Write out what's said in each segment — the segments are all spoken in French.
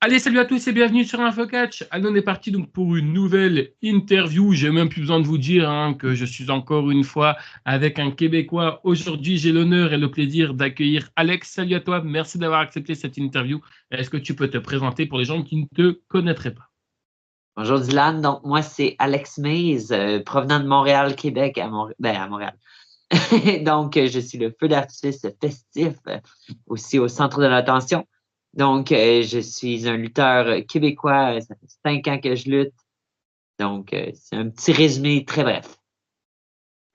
Allez, salut à tous et bienvenue sur InfoCatch. Allez, on est parti donc pour une nouvelle interview. J'ai même plus besoin de vous dire que je suis encore une fois avec un Québécois. Aujourd'hui, j'ai l'honneur et le plaisir d'accueillir Alex. Salut à toi, merci d'avoir accepté cette interview. Est-ce que tu peux te présenter pour les gens qui ne te connaîtraient pas? Bonjour Dylan, donc moi c'est Alex Mays, provenant de Montréal, Québec, à Montréal. Donc je suis le feu d'artifice festif, aussi au centre de l'attention. Donc je suis un lutteur québécois, ça fait 5 ans que je lutte. Donc c'est un petit résumé très bref.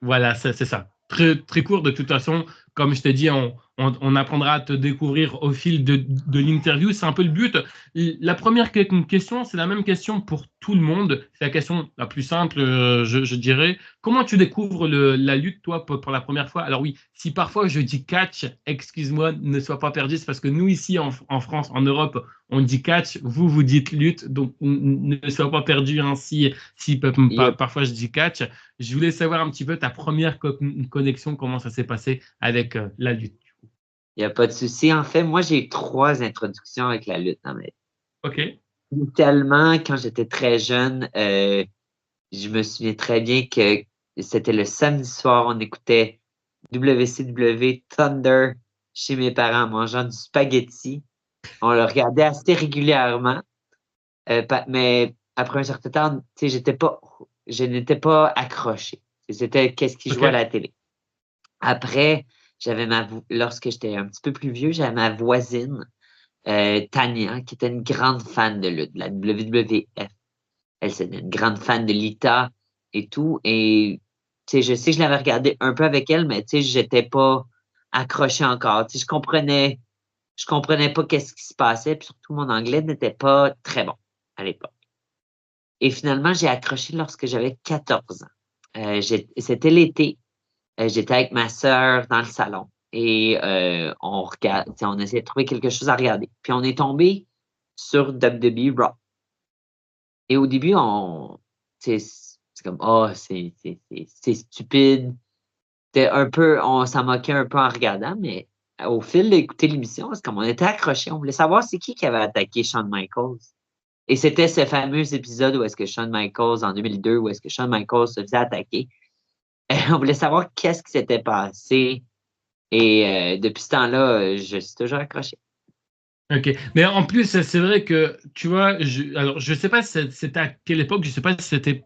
Voilà, c'est ça. Très, très court de toute façon. Comme je t'ai dit, on apprendra à te découvrir au fil de l'interview. C'est un peu le but. La première question, c'est la même question pour tout le monde. C'est la question la plus simple, je dirais. Comment tu découvres la lutte, toi, pour la première fois? Alors oui, si parfois je dis catch, excuse-moi, ne sois pas perdu. C'est parce que nous, ici, en France, en Europe, on dit catch, vous dites lutte. Donc, ne sois pas perdu si Il n'y a, parfois je dis catch. Je voulais savoir un petit peu ta première connexion, comment ça s'est passé avec la lutte. il y a pas de souci. En fait, moi j'ai eu 3 introductions avec la lutte dans ma vie. OK. Tellement, quand j'étais très jeune, je me souviens très bien que c'était le samedi soir, on écoutait WCW Thunder chez mes parents en mangeant du spaghetti. On le regardait assez régulièrement, mais après un certain temps, tu sais, je n'étais pas accroché. C'était qu'est-ce qui jouait à OK. la télé. Après, lorsque j'étais un petit peu plus vieux, j'avais ma voisine, Tania, qui était une grande fan de lutte, de la WWF. Elle, c'était une grande fan de Lita et tout. Et je sais que je l'avais regardé un peu avec elle, mais j'étais pas accroché encore. Je comprenais pas qu'est-ce qui se passait, puis surtout mon anglais n'était pas très bon à l'époque. Et finalement, j'ai accroché lorsque j'avais 14 ans. C'était l'été. J'étais avec ma sœur dans le salon et on essayait de trouver quelque chose à regarder. Puis on est tombé sur WWE Raw. Et au début, c'est comme, oh, c'est stupide. On s'en moquait un peu en regardant, mais au fil d'écouter l'émission, c'est comme on était accrochés. On voulait savoir c'est qui avait attaqué Shawn Michaels. Et c'était ce fameux épisode où est-ce que Shawn Michaels, en 2002, où est-ce que Shawn Michaels se faisait attaquer. On voulait savoir qu'est-ce qui s'était passé. Et depuis ce temps-là, je suis toujours accroché. OK. Mais en plus, c'est vrai que, tu vois, alors je sais pas si c'était à quelle époque, je sais pas si c'était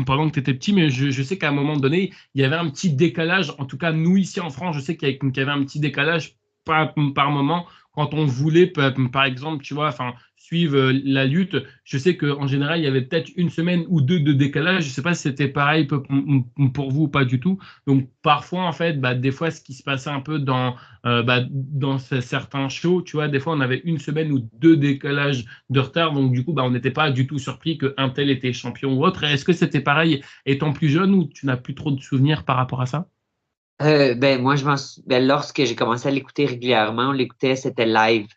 pendant que tu étais petit, mais je sais qu'à un moment donné, il y avait un petit décalage. En tout cas, nous, ici en France, je sais qu'il y avait un petit décalage par moment quand on voulait, par exemple, tu vois, enfin, suivre la lutte. Je sais qu'en général, il y avait peut-être une semaine ou deux de décalage. Je sais pas si c'était pareil pour vous ou pas du tout. Donc, parfois, en fait, bah, des fois, ce qui se passait un peu dans certains shows, tu vois, des fois, on avait une semaine ou deux décalages de retard. Donc, du coup, bah, on n'était pas du tout surpris qu'un tel était champion ou autre. Est-ce que c'était pareil étant plus jeune ou tu n'as plus trop de souvenirs par rapport à ça? Moi, lorsque j'ai commencé à l'écouter régulièrement, on l'écoutait, c'était live.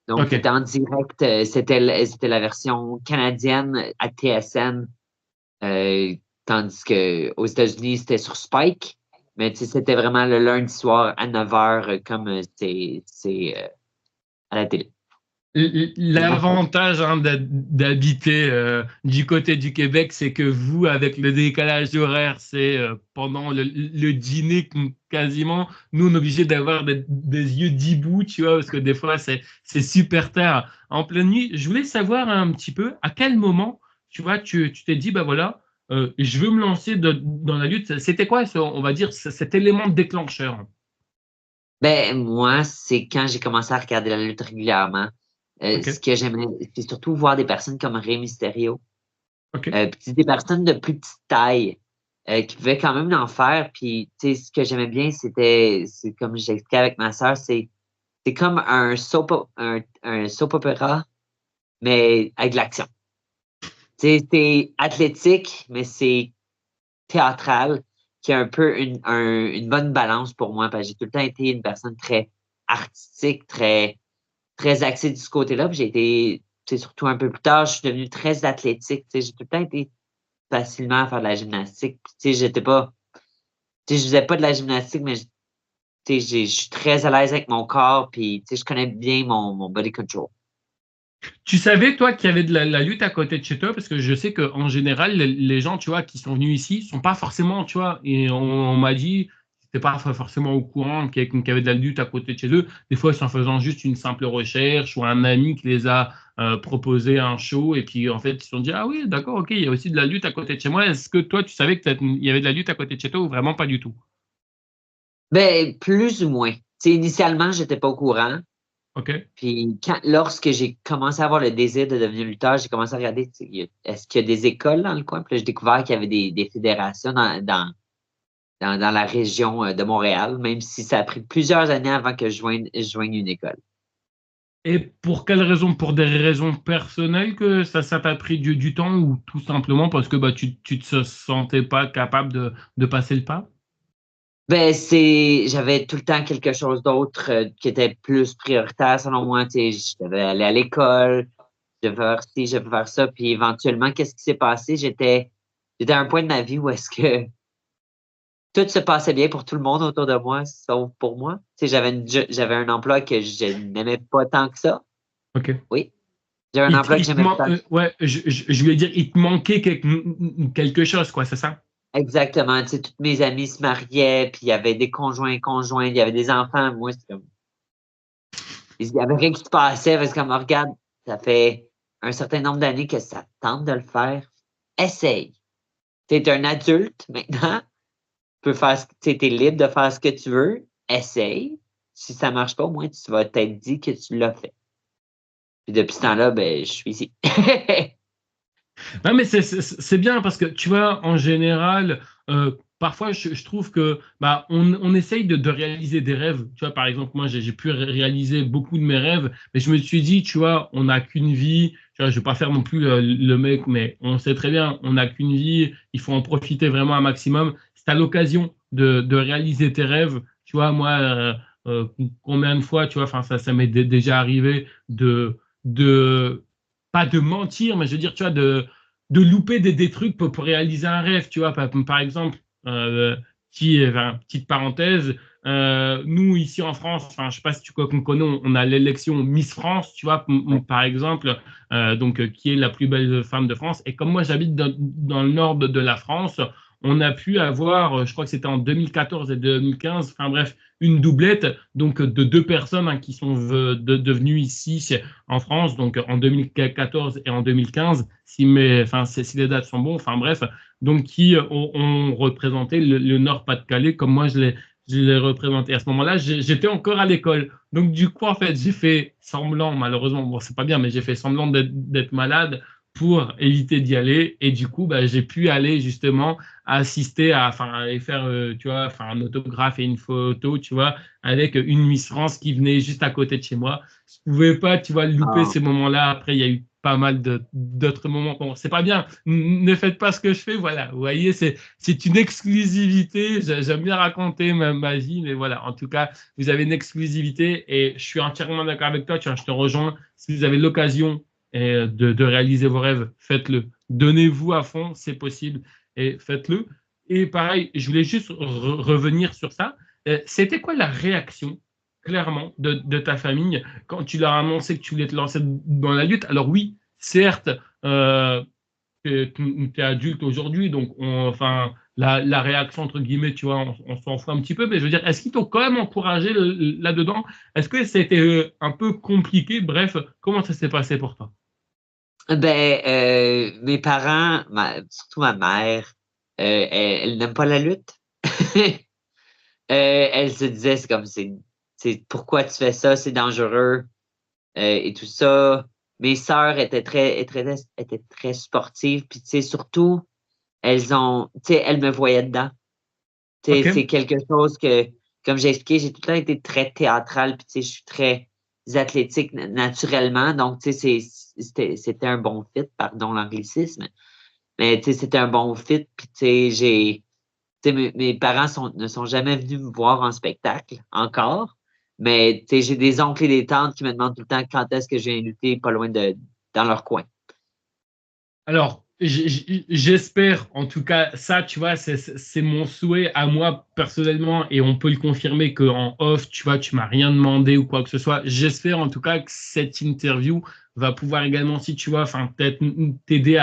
Donc, OK. c'était en direct, c'était la version canadienne à TSN, euh, tandis qu'aux États-Unis, c'était sur Spike. Mais c'était vraiment le lundi soir à 9 h, comme c'est à la télé. L'avantage d'habiter du côté du Québec, c'est que vous, avec le décalage horaire, c'est pendant le dîner quasiment, nous, on est obligé d'avoir des yeux d'hibou, tu vois, parce que des fois, c'est super tard. En pleine nuit, je voulais savoir un petit peu à quel moment, tu vois, tu t'es dit, bah voilà, je veux me lancer dans la lutte. C'était quoi, on va dire, cet élément déclencheur? Moi, c'est quand j'ai commencé à regarder la lutte régulièrement. Ce OK, que j'aimais, c'est surtout voir des personnes comme Rey Mysterio. OK. Puis des personnes de plus petite taille qui pouvaient quand même en faire. Puis, ce que j'aimais bien, c'est comme j'expliquais avec ma sœur, c'est comme un soap opera, mais avec de l'action. C'est athlétique, mais c'est théâtral, qui a un peu une bonne balance pour moi, parce que j'ai tout le temps été une personne très artistique, très, très axée de ce côté-là. Puis j'ai été, surtout un peu plus tard, je suis devenue très athlétique. J'ai tout le temps été facilement à faire de la gymnastique. Puis, j'étais pas, je faisais pas de la gymnastique, mais je suis très à l'aise avec mon corps, puis je connais bien mon body control. Tu savais, toi, qu'il y avait de la lutte à côté de chez toi? Parce que je sais qu'en général, les gens, tu vois, qui sont venus ici, sont pas forcément, tu vois, et on m'a dit, c'était pas forcément au courant qu'il y avait de la lutte à côté de chez eux. Des fois, c'est en faisant juste une simple recherche ou un ami qui les a proposé un show, et puis en fait, ils se sont dit, ah oui, d'accord, ok, il y a aussi de la lutte à côté de chez moi. Est-ce que toi, tu savais qu'il y avait de la lutte à côté de chez toi ou vraiment pas du tout? Ben, plus ou moins. Tu sais, initialement, j'étais pas au courant. Ok. Puis lorsque j'ai commencé à avoir le désir de devenir lutteur, j'ai commencé à regarder, tu sais, est-ce qu'il y a des écoles dans le coin? Puis là, j'ai découvert qu'il y avait des fédérations dans la région de Montréal, même si ça a pris plusieurs années avant que je joigne une école. Et pour quelles raisons? Pour des raisons personnelles que ça t'a pris du temps ou tout simplement parce que bah, tu te sentais pas capable de passer le pas? Ben, j'avais tout le temps quelque chose d'autre qui était plus prioritaire selon moi. Tu sais, je devais aller à l'école, je devais faire ci, je devais faire ça. Puis éventuellement, qu'est-ce qui s'est passé? J'étais à un point de ma vie où est-ce que tout se passait bien pour tout le monde autour de moi, sauf pour moi. Tu sais, j'avais un emploi que je n'aimais pas tant que ça. Ok. Oui, j'avais un emploi que j'aimais pas tant que ça. Ouais, je voulais dire, il te manquait quelque chose, quoi, c'est ça? Exactement. Tu sais, toutes mes amies se mariaient, puis il y avait des conjoints, il y avait des enfants. Moi, c'est comme, il y avait rien qui se passait parce que, comme, regarde, ça fait un certain nombre d'années que ça te tente de le faire. Essaye. Tu es un adulte maintenant. Tu peux faire, tu es libre de faire ce que tu veux. Essaye. Si ça marche pas, au moins, tu vas t'être dit que tu l'as fait. Puis depuis ce temps-là, ben, je suis ici. Non, mais c'est bien parce que tu vois, en général, parfois je trouve que bah, on essaye de réaliser des rêves. Tu vois, par exemple, moi j'ai pu réaliser beaucoup de mes rêves, mais je me suis dit, tu vois, on n'a qu'une vie. Tu vois, je vais pas faire non plus le mec, mais on sait très bien, on n'a qu'une vie. Il faut en profiter vraiment un maximum. C'est à l'occasion de réaliser tes rêves. Tu vois, moi, euh, combien de fois, tu vois, enfin ça m'est déjà arrivé de pas de mentir, mais je veux dire, tu vois, de louper des trucs pour réaliser un rêve, tu vois. Par exemple, petite parenthèse, nous, ici en France, enfin, je sais pas si tu qu'on connaît, on a l'élection Miss France, tu vois, par exemple, donc, qui est la plus belle femme de France. Et comme moi, j'habite dans le nord de la France, on a pu avoir, je crois que c'était en 2014 et 2015, enfin bref, une doublette donc de deux personnes qui sont devenues ici en France, donc en 2014 et en 2015, si les dates sont bonnes, enfin bref, donc qui ont représenté le Nord-Pas-de-Calais comme moi je l'ai représenté. À ce moment-là, j'étais encore à l'école. Donc du coup, en fait, j'ai fait semblant, malheureusement, bon, c'est pas bien, mais j'ai fait semblant d'être malade pour éviter d'y aller. Et du coup, bah, j'ai pu aller justement assister enfin, aller faire, tu vois, enfin, un autographe et une photo, tu vois, avec une Miss France qui venait juste à côté de chez moi. Je pouvais pas, tu vois, louper Ah, ces moments-là. Après, il y a eu pas mal d'autres moments. Bon, c'est pas bien. Ne faites pas ce que je fais. Voilà. Vous voyez, c'est une exclusivité. J'aime bien raconter ma vie, mais voilà. En tout cas, vous avez une exclusivité et je suis entièrement d'accord avec toi. Tu vois, je te rejoins. Si vous avez l'occasion de réaliser vos rêves, faites-le. Donnez-vous à fond, c'est possible et faites-le. Et pareil, je voulais juste revenir sur ça. C'était quoi la réaction, clairement, de ta famille quand tu leur as annoncé que tu voulais te lancer dans la lutte? Alors oui, certes, tu es adulte aujourd'hui, donc enfin, la réaction, entre guillemets, tu vois, on s'en fout un petit peu, mais je veux dire, est-ce qu'ils t'ont quand même encouragé là-dedans? Est-ce que c'était un peu compliqué? Bref, comment ça s'est passé pour toi? ben, mes parents, surtout ma mère, elle n'aime pas la lutte. Elle se disait, c'est pourquoi tu fais ça, c'est dangereux et tout ça. Mes sœurs étaient très sportives, puis tu sais, surtout, tu sais, elles me voyaient dedans. Tu sais, Ok. c'est quelque chose que, comme j'ai expliqué, j'ai tout le temps été très théâtrale, puis tu sais, je suis très athlétique naturellement, donc tu sais, c'était un bon fit, pardon l'anglicisme, mais tu sais, c'était un bon fit, puis tu sais, tu sais, mes parents ne sont jamais venus me voir en spectacle, encore. Mais, tu sais, j'ai des oncles et des tantes qui me demandent tout le temps quand est-ce que je viens lutter pas loin dans leur coin. Alors, j'espère, en tout cas, ça, tu vois, c'est mon souhait à moi personnellement, et on peut le confirmer qu'en off, tu vois, tu m'as rien demandé ou quoi que ce soit. J'espère en tout cas que cette interview va pouvoir également, si tu vois, enfin, peut-être t'aider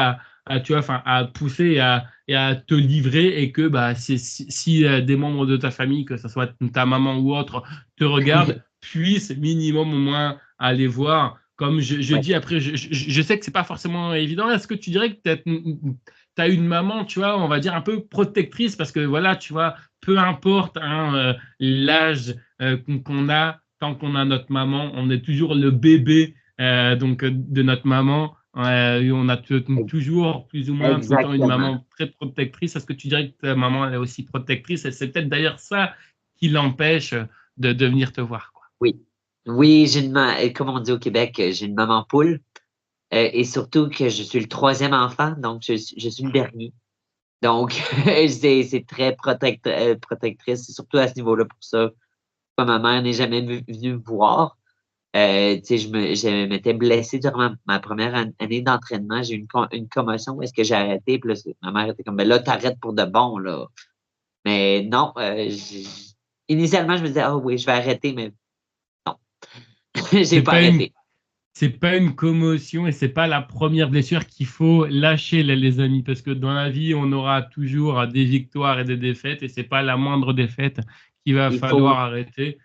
tu vois, enfin, à pousser et à te livrer et que bah, si des membres de ta famille, que ce soit ta maman ou autre, te regardent, puissent minimum au moins aller voir. Comme je Ouais. dis après, je sais que c'est pas forcément évident. Est-ce que tu dirais que tu as une maman, tu vois, on va dire un peu protectrice parce que voilà, tu vois, peu importe hein, l'âge qu'on a, tant qu'on a notre maman, on est toujours le bébé de notre maman. On a toujours plus ou moins tout le temps une Exactement. maman très protectrice. Est-ce que tu dirais que ta maman est aussi protectrice? Et c'est peut-être d'ailleurs ça qui l'empêche de venir te voir, quoi. Oui. Oui, comme on dit au Québec, j'ai une maman poule. Et surtout que je suis le troisième enfant, donc je suis le dernier. Donc, c'est très protectrice, c'est surtout à ce niveau-là pour ça. Comme ma mère n'est jamais venue me voir. Tu sais, je m'étais blessé durant ma première année d'entraînement. J'ai eu une commotion où est-ce que j'ai arrêté. Puis là, ma mère était comme, ben là, t'arrêtes pour de bon, là. Mais non, initialement, je me disais, ah oui, je vais arrêter, mais non, j'ai C'est pas pas une arrêté. c'est pas une commotion et c'est pas la première blessure qu'il faut lâcher, les amis, parce que dans la vie, on aura toujours des victoires et des défaites et c'est pas la moindre défaite qu'il va Il faut, falloir arrêter.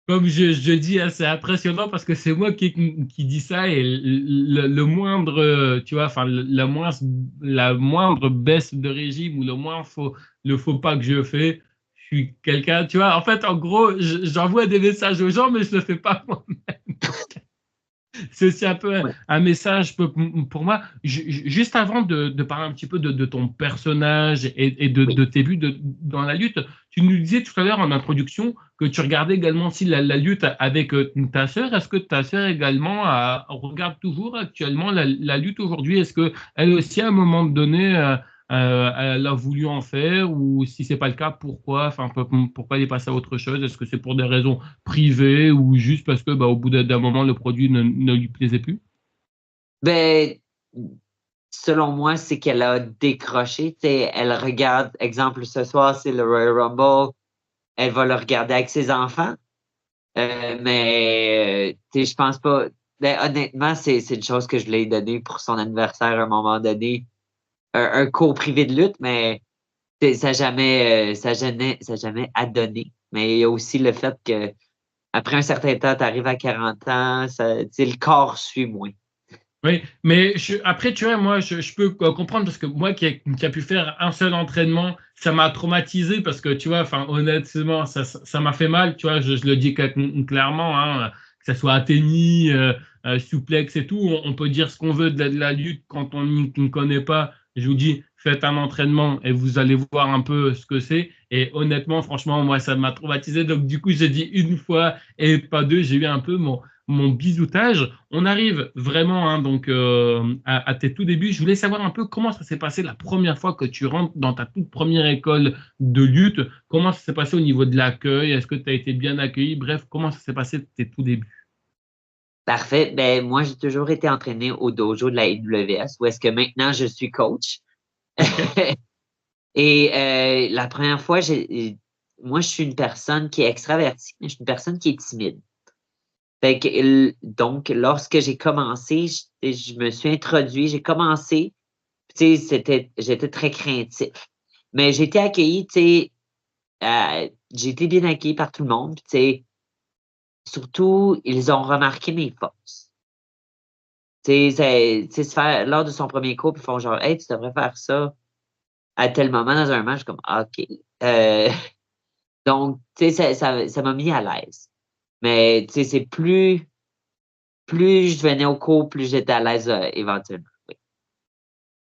Comme je dis, hein, c'est impressionnant parce que c'est moi qui dis ça et le moindre, tu vois, enfin, la moindre baisse de régime ou le faux pas que je fais, je suis quelqu'un, tu vois, en fait, en gros, j'envoie des messages aux gens, mais je le fais pas moi. C'est aussi un peu ouais, un message pour moi. Juste avant de parler un petit peu de ton personnage et oui. de tes buts dans la lutte, tu nous disais tout à l'heure en introduction que tu regardais également aussi la lutte avec ta sœur. Est-ce que ta sœur également regarde toujours actuellement la lutte aujourd'hui? Est-ce que elle aussi à un moment donné elle a voulu en faire ou si c'est pas le cas, pourquoi? Enfin, pourquoi elle est passée à autre chose? Est-ce que c'est pour des raisons privées ou juste parce que bah, au bout d'un moment le produit ne lui plaisait plus? Ben, selon moi, c'est qu'elle a décroché. Tu sais, elle regarde, exemple, ce soir, c'est le Royal Rumble. Elle va le regarder avec ses enfants. Mais, tu sais, je pense pas. Ben, honnêtement, c'est une chose que je l'ai donné pour son anniversaire à un moment donné. Un cours privé de lutte, mais tu sais, ça a jamais à donner. Mais il y a aussi le fait que après un certain temps, tu arrives à 40 ans, tu sais, le corps suit moins. Oui, mais après, tu vois, moi, je peux comprendre parce que moi qui a pu faire un seul entraînement, ça m'a traumatisé parce que, tu vois, enfin, honnêtement, ça m'a fait mal, tu vois, je le dis clairement, hein, que ça soit tennis, souplex et tout, on peut dire ce qu'on veut de la lutte quand on ne connaît pas. Je vous dis, faites un entraînement et vous allez voir un peu ce que c'est. Et honnêtement, franchement, moi, ça m'a traumatisé. Donc, du coup, j'ai dit une fois et pas deux, j'ai eu un peu mon bisoutage. On arrive vraiment hein, donc à tes tout débuts. Je voulais savoir un peu comment ça s'est passé la première fois que tu rentres dans ta toute première école de lutte. Comment ça s'est passé au niveau de l'accueil? Est-ce que tu as été bien accueilli? Bref, comment ça s'est passé tes tout débuts? Parfait. Ben, moi, j'ai toujours été entraîné au dojo de la IWS, où est-ce que maintenant je suis coach. OK. Et la première fois, moi, je suis une personne qui est extravertie, mais je suis une personne qui est timide. Fait que, donc, lorsque j'ai commencé, je me suis introduit, j'ai commencé, tu sais, j'étais très craintif. Mais j'ai été accueilli, tu sais, j'ai été bien accueilli par tout le monde. Puis, tu sais, surtout, ils ont remarqué mes forces. Tu sais, lors de son premier cours, puis ils font genre, hey, tu devrais faire ça à tel moment dans un match. Je suis comme, ah, OK. Euh, donc, tu sais, ça m'a mis à l'aise. Mais, tu sais, c'est plus je venais au cours, plus j'étais à l'aise éventuellement. Oui.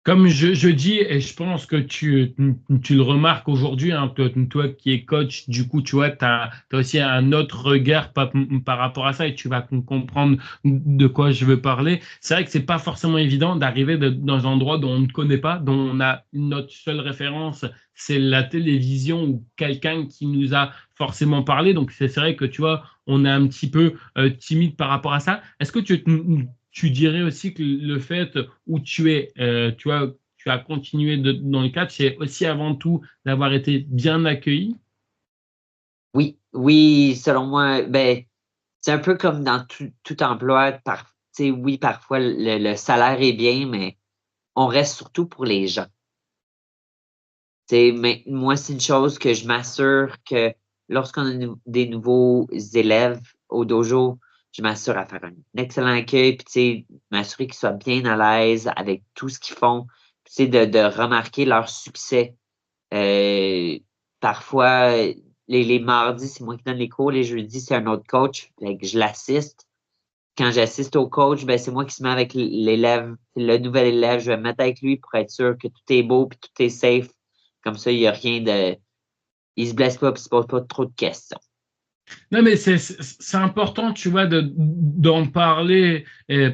Comme je dis, et je pense que tu le remarques aujourd'hui, hein, toi qui es coach, du coup, tu vois, tu as aussi un autre regard par rapport à ça et tu vas comprendre de quoi je veux parler. C'est vrai que c'est pas forcément évident d'arriver dans un endroit dont on ne connaît pas, dont on a notre seule référence, c'est la télévision ou quelqu'un qui nous a forcément parlé. Donc, c'est vrai que, tu vois, on est un petit peu timide par rapport à ça. Est-ce que tu dirais aussi que le fait où tu as continué dans le cadre, c'est aussi avant tout d'avoir été bien accueilli. Oui, oui, selon moi, ben, c'est un peu comme dans tout emploi, tu sais, oui, parfois, le salaire est bien, mais on reste surtout pour les gens. Mais moi, c'est une chose que je m'assure que lorsqu'on a des nouveaux élèves au dojo, je m'assure à faire un excellent accueil, puis m'assurer qu'ils soient bien à l'aise avec tout ce qu'ils font, puis de remarquer leur succès. Parfois, les mardis, c'est moi qui donne les cours, les jeudis, c'est un autre coach, fait que je l'assiste. Quand j'assiste au coach, ben, c'est moi qui se mets avec l'élève, le nouvel élève, je vais me mettre avec lui pour être sûr que tout est beau puis tout est safe. Comme ça, il n'y a rien de. Il se blesse pas et il se pose pas trop de questions. Non, mais c'est important, tu vois, d'en parler,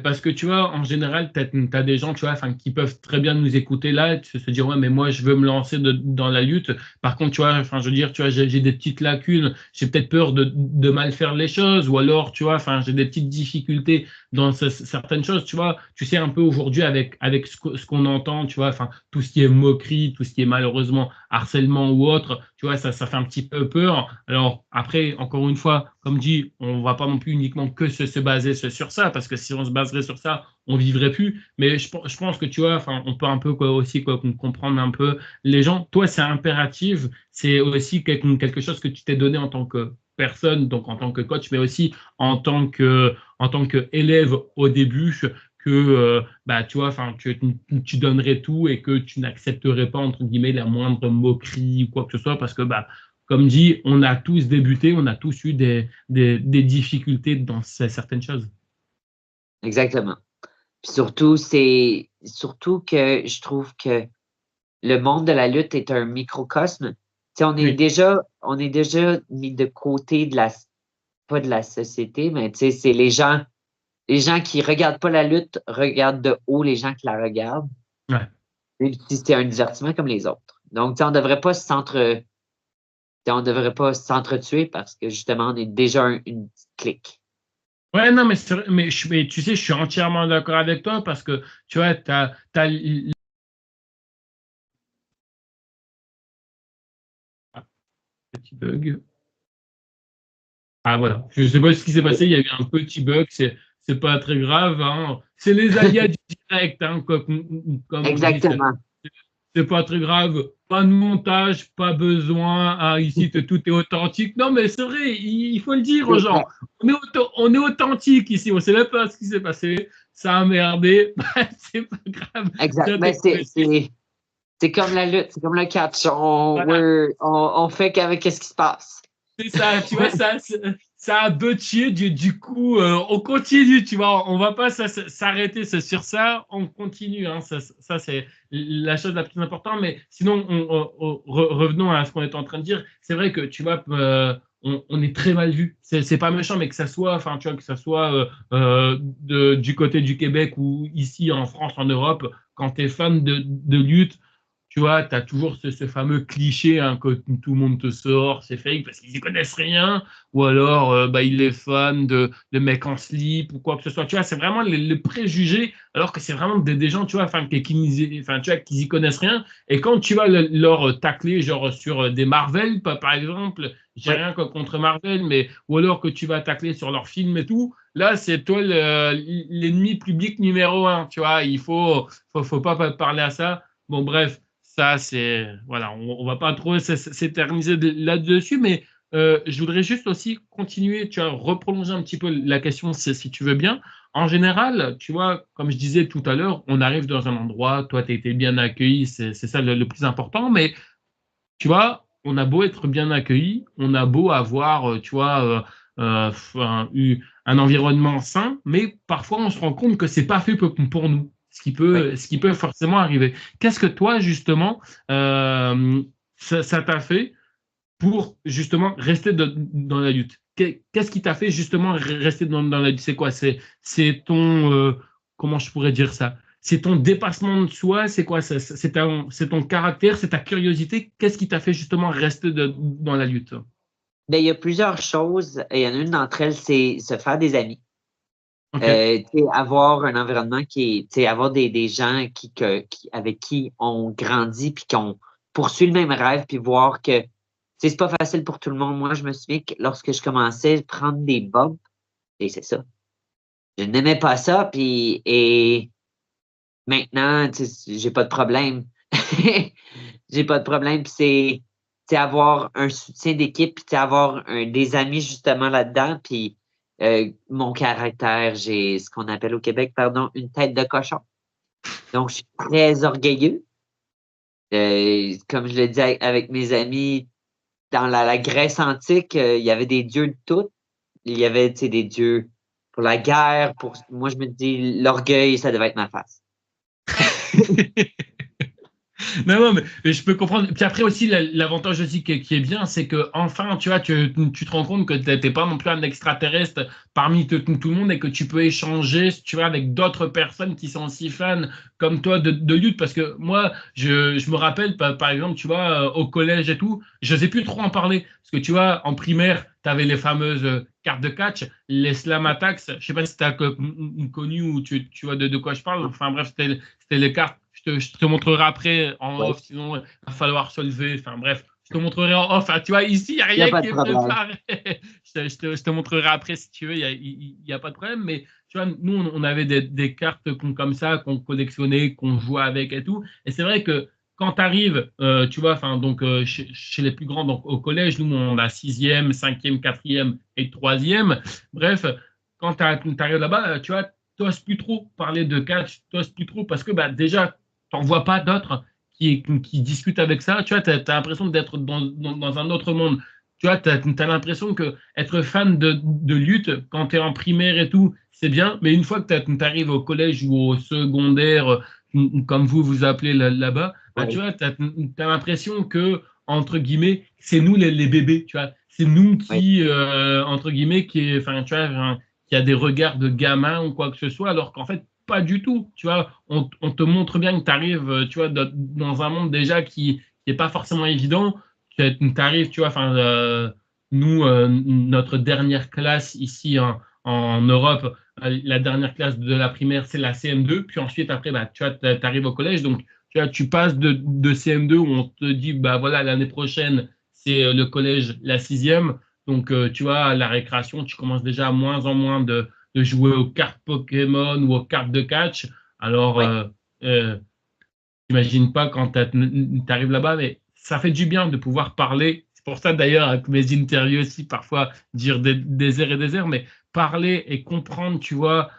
parce que, tu vois, en général, tu as des gens, tu vois, enfin, qui peuvent très bien nous écouter là, se dire, ouais, mais moi, je veux me lancer dans la lutte. Par contre, tu vois, enfin, je veux dire, tu vois, j'ai des petites lacunes, j'ai peut-être peur de mal faire les choses, ou alors, tu vois, enfin, j'ai des petites difficultés dans certaines choses, tu vois. Tu sais, un peu aujourd'hui, avec ce qu'on entend, tu vois, enfin, tout ce qui est moquerie, tout ce qui est malheureusement harcèlement ou autre, tu vois, ça fait un petit peu peur. Alors, après, encore une fois, comme dit, on ne va pas non plus uniquement que se baser sur ça, parce que si on se baserait sur ça, on vivrait plus. Mais je pense que tu vois, enfin, on peut un peu aussi comprendre un peu les gens. Toi, c'est impératif, c'est aussi quelque chose que tu t'es donné en tant que personne, donc en tant que coach, mais aussi en tant qu'élève au début, que bah, tu vois, enfin, tu donnerais tout et que tu n'accepterais pas, entre guillemets, la moindre moquerie ou quoi que ce soit, parce que bah, comme dit, on a tous débuté, on a tous eu des difficultés dans certaines choses. Exactement. Puis surtout que je trouve que le monde de la lutte est un microcosme. Oui, On est déjà mis de côté pas de la société, mais c'est les gens qui regardent pas la lutte regardent de haut les gens qui la regardent. ouais. Et puis c'est un divertissement comme les autres. Donc, on devrait pas s'entretuer parce que justement, on est déjà une petite clique. Ouais, non, mais, mais tu sais, je suis entièrement d'accord avec toi parce que, tu vois, Ah, petit bug. Ah, voilà. Je ne sais pas ce qui s'est passé, il y a eu un petit bug, c'est pas très grave, hein. C'est les aléas du direct, hein, comme on dit. Exactement. C'est pas très grave, pas de montage, pas besoin. Ah, ici, tout est authentique. Non, mais c'est vrai, il faut le dire aux C'est vrai. gens. On est authentique ici, on ne sait même pas ce qui s'est passé. Ça a merdé, c'est pas grave. Exact. Ça Mais t'est corrigé. c'est comme la lutte, c'est comme le catch. Voilà, On fait qu'avec ce qui se passe. c'est ça, tu vois, ça a butché, du coup, on continue, tu vois, on va pas s'arrêter sur ça, on continue, hein, ça c'est la chose la plus importante, mais sinon, revenons à ce qu'on est en train de dire, c'est vrai que, tu vois, on est très mal vu, c'est pas méchant, mais que ça soit, enfin, tu vois, que ça soit du côté du Québec ou ici en France, en Europe, quand tu es fan de lutte, tu vois, tu as toujours ce fameux cliché hein, que tout le monde te sort, c'est fake parce qu'ils n'y connaissent rien, ou alors bah, il est fan de mecs en slip ou quoi que ce soit. Tu vois, c'est vraiment les préjugés, alors que c'est vraiment des gens, tu vois, enfin, tu vois, qui y connaissent rien. Et quand tu vas leur tacler, genre sur des Marvel, par exemple, j'ai Oui, rien contre Marvel, mais ou alors que tu vas tacler sur leurs films et tout, là, c'est toi l'ennemi public numéro un, tu vois, faut pas parler à ça. Bon, bref, ça, c'est. Voilà, on va pas trop s'éterniser là-dessus, mais je voudrais juste aussi continuer, tu vois, reprolonger un petit peu la question, si tu veux bien. En général, tu vois, comme je disais tout à l'heure, on arrive dans un endroit, toi, tu as été bien accueilli, c'est ça le plus important, mais tu vois, on a beau être bien accueilli, on a beau avoir, tu vois, un environnement sain, mais parfois on se rend compte que c'est pas fait pour nous, oui. ce qui peut forcément arriver. Qu'est-ce que toi, justement, ça t'a fait pour justement rester dans la lutte? Qu'est-ce qui t'a fait justement rester dans la lutte? C'est quoi? C'est ton, comment je pourrais dire ça? C'est ton dépassement de soi? C'est quoi? C'est ton caractère? C'est ta curiosité? Qu'est-ce qui t'a fait justement rester dans la lutte? Ben, il y a plusieurs choses. Il y en a une d'entre elles, c'est se faire des amis. OK. Avoir un environnement avoir des gens avec qui on grandit puis qu'on poursuit le même rêve puis voir que c'est pas facile pour tout le monde. Moi, je me souviens que lorsque je commençais à prendre des bumps, et c'est ça. je n'aimais pas ça, et maintenant, j'ai pas de problème. J'ai pas de problème, puis c'est avoir un soutien d'équipe, puis avoir des amis justement là-dedans, puis mon caractère, j'ai ce qu'on appelle au Québec, pardon, une tête de cochon. Donc, je suis très orgueilleux. Comme je le dis avec mes amis, dans la Grèce antique, il y avait des dieux de tout. Il y avait, des dieux pour la guerre. Moi, je me dis, l'orgueil, ça devait être ma face. Non, non, mais je peux comprendre. Puis après aussi, l'avantage aussi qui est bien, c'est que enfin, tu vois, tu te rends compte que tu n'es pas non plus un extraterrestre parmi tout le monde et que tu peux échanger, tu vois, avec d'autres personnes qui sont aussi fans comme toi de lutte. Parce que moi, je me rappelle, par exemple, tu vois, au collège et tout, je n'osais plus trop en parler. Parce que tu vois, en primaire, tu avais les fameuses cartes de catch, les slam attacks. Je sais pas si tu as connu ou tu vois de quoi je parle. Enfin bref, c'était les cartes. Je te montrerai après en Oui, off, sinon il va falloir se lever. Enfin bref, je te montrerai en off. Tu vois, ici, il n'y a il n'y a rien pas qui de est problème. préparé. Je te montrerai après si tu veux, il y a pas de problème. Mais tu vois, nous, on avait des cartes comme ça, qu'on collectionnait, qu'on jouait avec et tout. Et c'est vrai que quand tu arrives, tu vois, enfin, donc, chez les plus grands, donc au collège, nous, on a sixième, cinquième, quatrième et troisième. Bref, quand tu arrives là-bas, tu vois, tu n'oses plus trop parler de catch, tu n'oses plus trop parce que bah, déjà, t'en vois pas d'autres qui discutent avec ça. Tu vois, tu as l'impression d'être dans un autre monde. Tu vois, tu as l'impression que être fan de lutte, quand tu es en primaire et tout, c'est bien, mais une fois que tu arrives au collège ou au secondaire, comme vous appelez là-bas, bah, tu Oui, vois, tu as l'impression que, entre guillemets, c'est nous les bébés, tu vois. C'est nous oui, qui, entre guillemets, enfin, tu vois, qui a des regards de gamin ou quoi que ce soit, alors qu'en fait, pas du tout. Tu vois, on te montre bien que tu arrives, tu vois, dans un monde déjà qui n'est pas forcément évident. Tu arrives, tu vois, enfin, nous, notre dernière classe ici en Europe, la dernière classe de la primaire, c'est la CM2. Puis ensuite, après, bah, tu vois, tu arrives au collège. Donc, tu vois, tu passes de CM2 où on te dit, bah voilà, l'année prochaine, c'est le collège, la sixième. Donc, tu vois, à la récréation, tu commences déjà à moins en moins de jouer aux cartes Pokémon ou aux cartes de catch. Alors, oui. euh, t'imagines pas quand tu arrives là-bas, mais ça fait du bien de pouvoir parler. C'est pour ça d'ailleurs, avec mes interviews aussi, parfois dire des heures et des heures, mais parler et comprendre, tu vois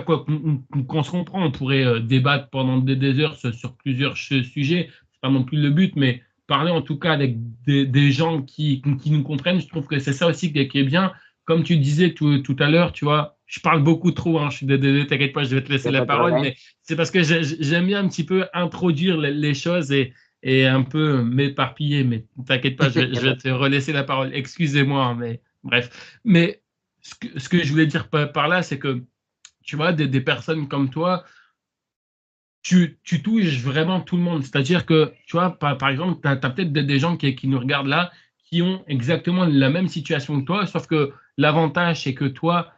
quoi, qu'on se comprend, on pourrait débattre pendant des heures sur plusieurs sujets, c'est pas non plus le but, mais parler en tout cas avec des gens qui nous comprennent, je trouve que c'est ça aussi qui est bien. Comme tu disais tout à l'heure, tu vois, je parle beaucoup trop, hein, je suis désolé, t'inquiète pas, je vais te Il laisser n'y a la pas de parole, problème. mais c'est parce que j'aime bien un petit peu introduire les choses et un peu m'éparpiller, mais t'inquiète pas, Il y a je pas vais de te relaisser la parole. Excusez-moi, hein, mais bref. Mais ce que je voulais dire par là, c'est que, tu vois, des personnes comme toi, tu touches vraiment tout le monde. C'est-à-dire que, tu vois, par exemple, tu as, peut-être des gens qui nous regardent là, qui ont exactement la même situation que toi, sauf que l'avantage, c'est que toi,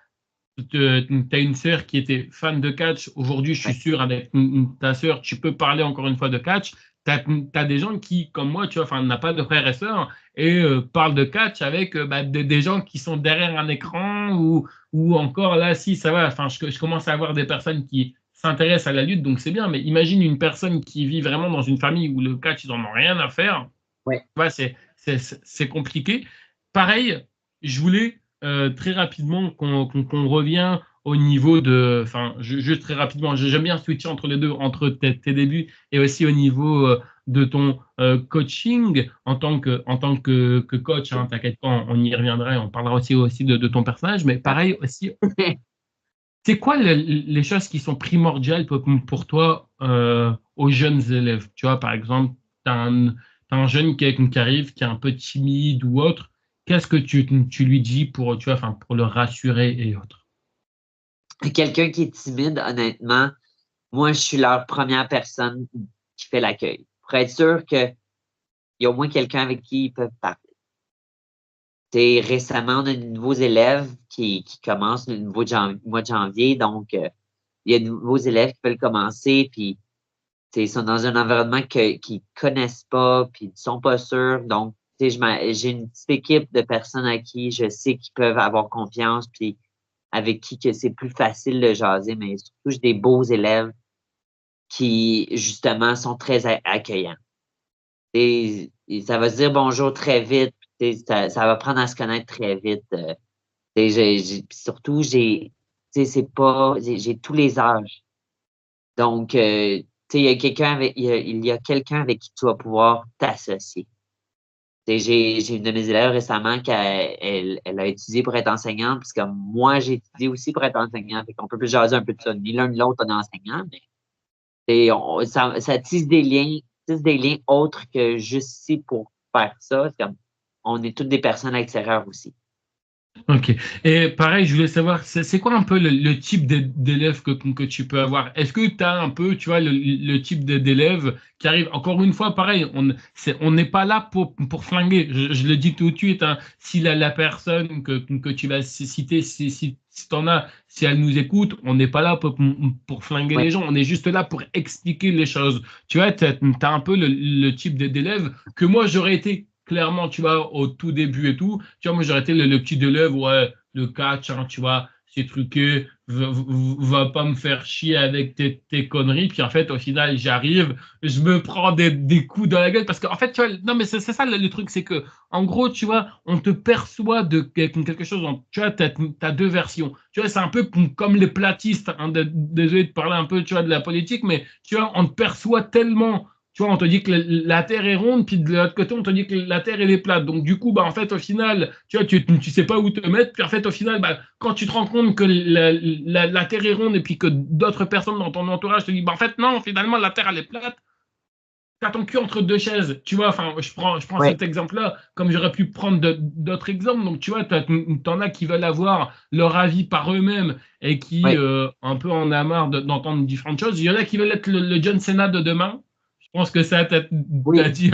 tu as une sœur qui était fan de catch. Aujourd'hui, je suis ouais. sûr, avec ta sœur, tu peux parler encore une fois de catch. Tu as, des gens qui, comme moi, tu vois, enfin, n'a pas de frères et sœurs et parlent de catch avec bah, des gens qui sont derrière un écran ou encore là, si ça va. Enfin, je commence à avoir des personnes qui s'intéressent à la lutte, donc c'est bien. Mais imagine une personne qui vit vraiment dans une famille où le catch, ils n'en ont rien à faire. Ouais. Ouais, c'est compliqué. Pareil, je voulais très rapidement qu'on revient au niveau de, enfin, juste très rapidement, j'aime bien switcher entre les deux, entre tes débuts et aussi au niveau de ton coaching en tant que coach. Hein, t'inquiète pas, on y reviendra, on parlera aussi de ton personnage, mais pareil aussi, c'est quoi les choses qui sont primordiales pour toi aux jeunes élèves? Tu vois, par exemple, t'as un jeune qui arrive, qui est un peu timide ou autre. Qu'est-ce que tu lui dis pour, tu vois, enfin, pour le rassurer et autres? Quelqu'un qui est timide, honnêtement, moi, je suis leur première personne qui fait l'accueil. Pour être sûr qu'il y a au moins quelqu'un avec qui ils peuvent parler. Récemment, on a de nouveaux élèves qui commencent le mois de janvier, donc il y a de nouveaux élèves qui veulent commencer, puis ils sont dans un environnement qu'ils ne connaissent pas, puis ils ne sont pas sûrs. Donc, j'ai une petite équipe de personnes à qui je sais qu'ils peuvent avoir confiance, puis avec qui que c'est plus facile de jaser, mais surtout, j'ai des beaux élèves qui, justement, sont très accueillants. Et ça va se dire bonjour très vite, ça va prendre à se connaître très vite. Surtout, c'est pas, j'ai tous les âges. Donc, il y a il y a quelqu'un avec qui tu vas pouvoir t'associer. J'ai une de mes élèves récemment qui elle a étudié pour être enseignante, parce que moi, j'ai étudié aussi pour être enseignant. Fait qu'on peut plus jaser un peu de ça. Ni l'un ni l'autre, on est enseignant, mais ça tisse des liens autres que juste ici pour faire ça. C'est comme, on est toutes des personnes extérieures aussi. Ok. Et pareil, je voulais savoir, c'est quoi un peu le type d'élève que tu peux avoir? Est-ce que tu as un peu, tu vois, le type d'élève qui arrive, encore une fois, pareil, on n'est pas là pour flinguer. Je le dis tout de suite, hein, si la personne que tu vas citer, si tu en as, si elle nous écoute, on n'est pas là pour flinguer Oui, les gens, on est juste là pour expliquer les choses. Tu vois, tu as, un peu le type d'élève que moi j'aurais été clairement, tu vois, au tout début et tout, tu vois, moi, j'aurais été le petit de l'œuvre, ouais, le catch, hein, tu vois, c'est truqué, va pas me faire chier avec tes conneries. Puis en fait, au final, j'arrive, je me prends des coups dans la gueule parce qu'en fait, tu vois, non, mais c'est ça le truc, c'est que, en gros, tu vois, on te perçoit de quelque chose, tu vois, t'as deux versions. Tu vois, c'est un peu comme les platistes, hein, désolé de parler un peu, tu vois, de la politique, mais tu vois, on te perçoit tellement, tu vois, on te dit que la Terre est ronde, puis de l'autre côté, on te dit que la Terre elle est plate. Donc du coup, bah en fait, au final, tu vois, tu sais pas où te mettre. Puis en fait, au final, bah, quand tu te rends compte que la Terre est ronde et puis que d'autres personnes dans ton entourage te disent, bah en fait, non, finalement, la Terre elle est plate. T'as ton cul entre deux chaises, tu vois. Enfin, je prends oui, cet exemple-là, comme j'aurais pu prendre d'autres exemples. Donc, tu vois, t'en as qui veulent avoir leur avis par eux-mêmes et qui, oui, un peu en a marre d'entendre différentes choses. Il y en a qui veulent être le John Cena de demain. Je pense que ça, t'as oui. dû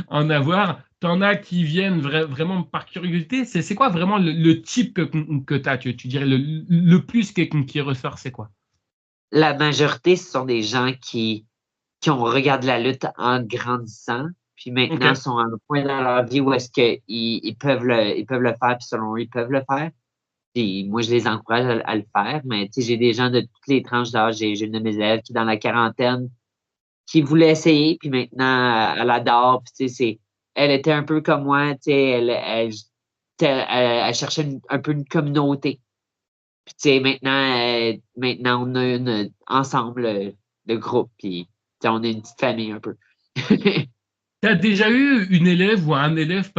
en avoir. T'en as qui viennent vraiment par curiosité. C'est quoi vraiment le type que t'as, tu dirais le plus qui ressort, c'est quoi? La majorité, ce sont des gens qui ont regardé la lutte en grandissant, puis Ok. maintenant sont à un point dans leur vie où est-ce qu'ils ils peuvent le faire, puis selon eux, ils peuvent le faire. Puis moi, je les encourage à le faire, mais tu sais, j'ai des gens de toutes les tranches d'âge. J'ai une de mes élèves qui est dans la quarantaine, qui voulait essayer, puis maintenant, elle adore. Puis tu sais, elle était un peu comme moi, tu sais, elle cherchait un peu une communauté. Puis tu sais, maintenant, on a ensemble le groupe, puis tu sais, on est une petite famille un peu. Tu as déjà eu une élève ou un élève,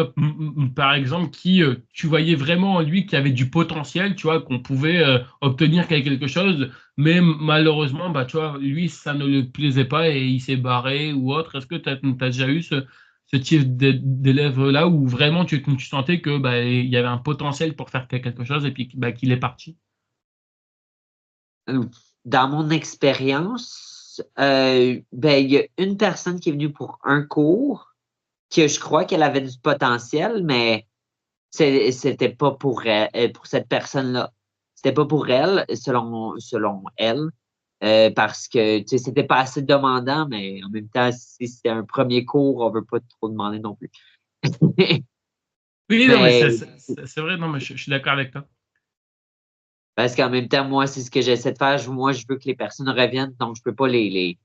par exemple, qui, tu voyais vraiment en lui qui avait du potentiel, tu vois, qu'on pouvait obtenir quelque chose, mais malheureusement, bah, tu vois, lui, ça ne lui plaisait pas et il s'est barré ou autre. Est-ce que tu as déjà eu ce type d'élève-là où vraiment tu sentais que bah, il y avait un potentiel pour faire quelque chose et puis bah, qu'il est parti? Dans mon expérience, ben, il y a une personne qui est venue pour un cours, que je crois qu'elle avait du potentiel, mais c'était pas pour elle, pour cette personne-là. C'était pas pour elle, selon elle, parce que tu sais, c'était pas assez demandant, mais en même temps, si c'était un premier cours, on veut pas trop demander non plus. Oui, non, mais Mais c'est vrai, non, mais je suis d'accord avec toi. parce qu'en même temps, moi, c'est ce que j'essaie de faire. Moi, je veux que les personnes reviennent, donc je peux pas les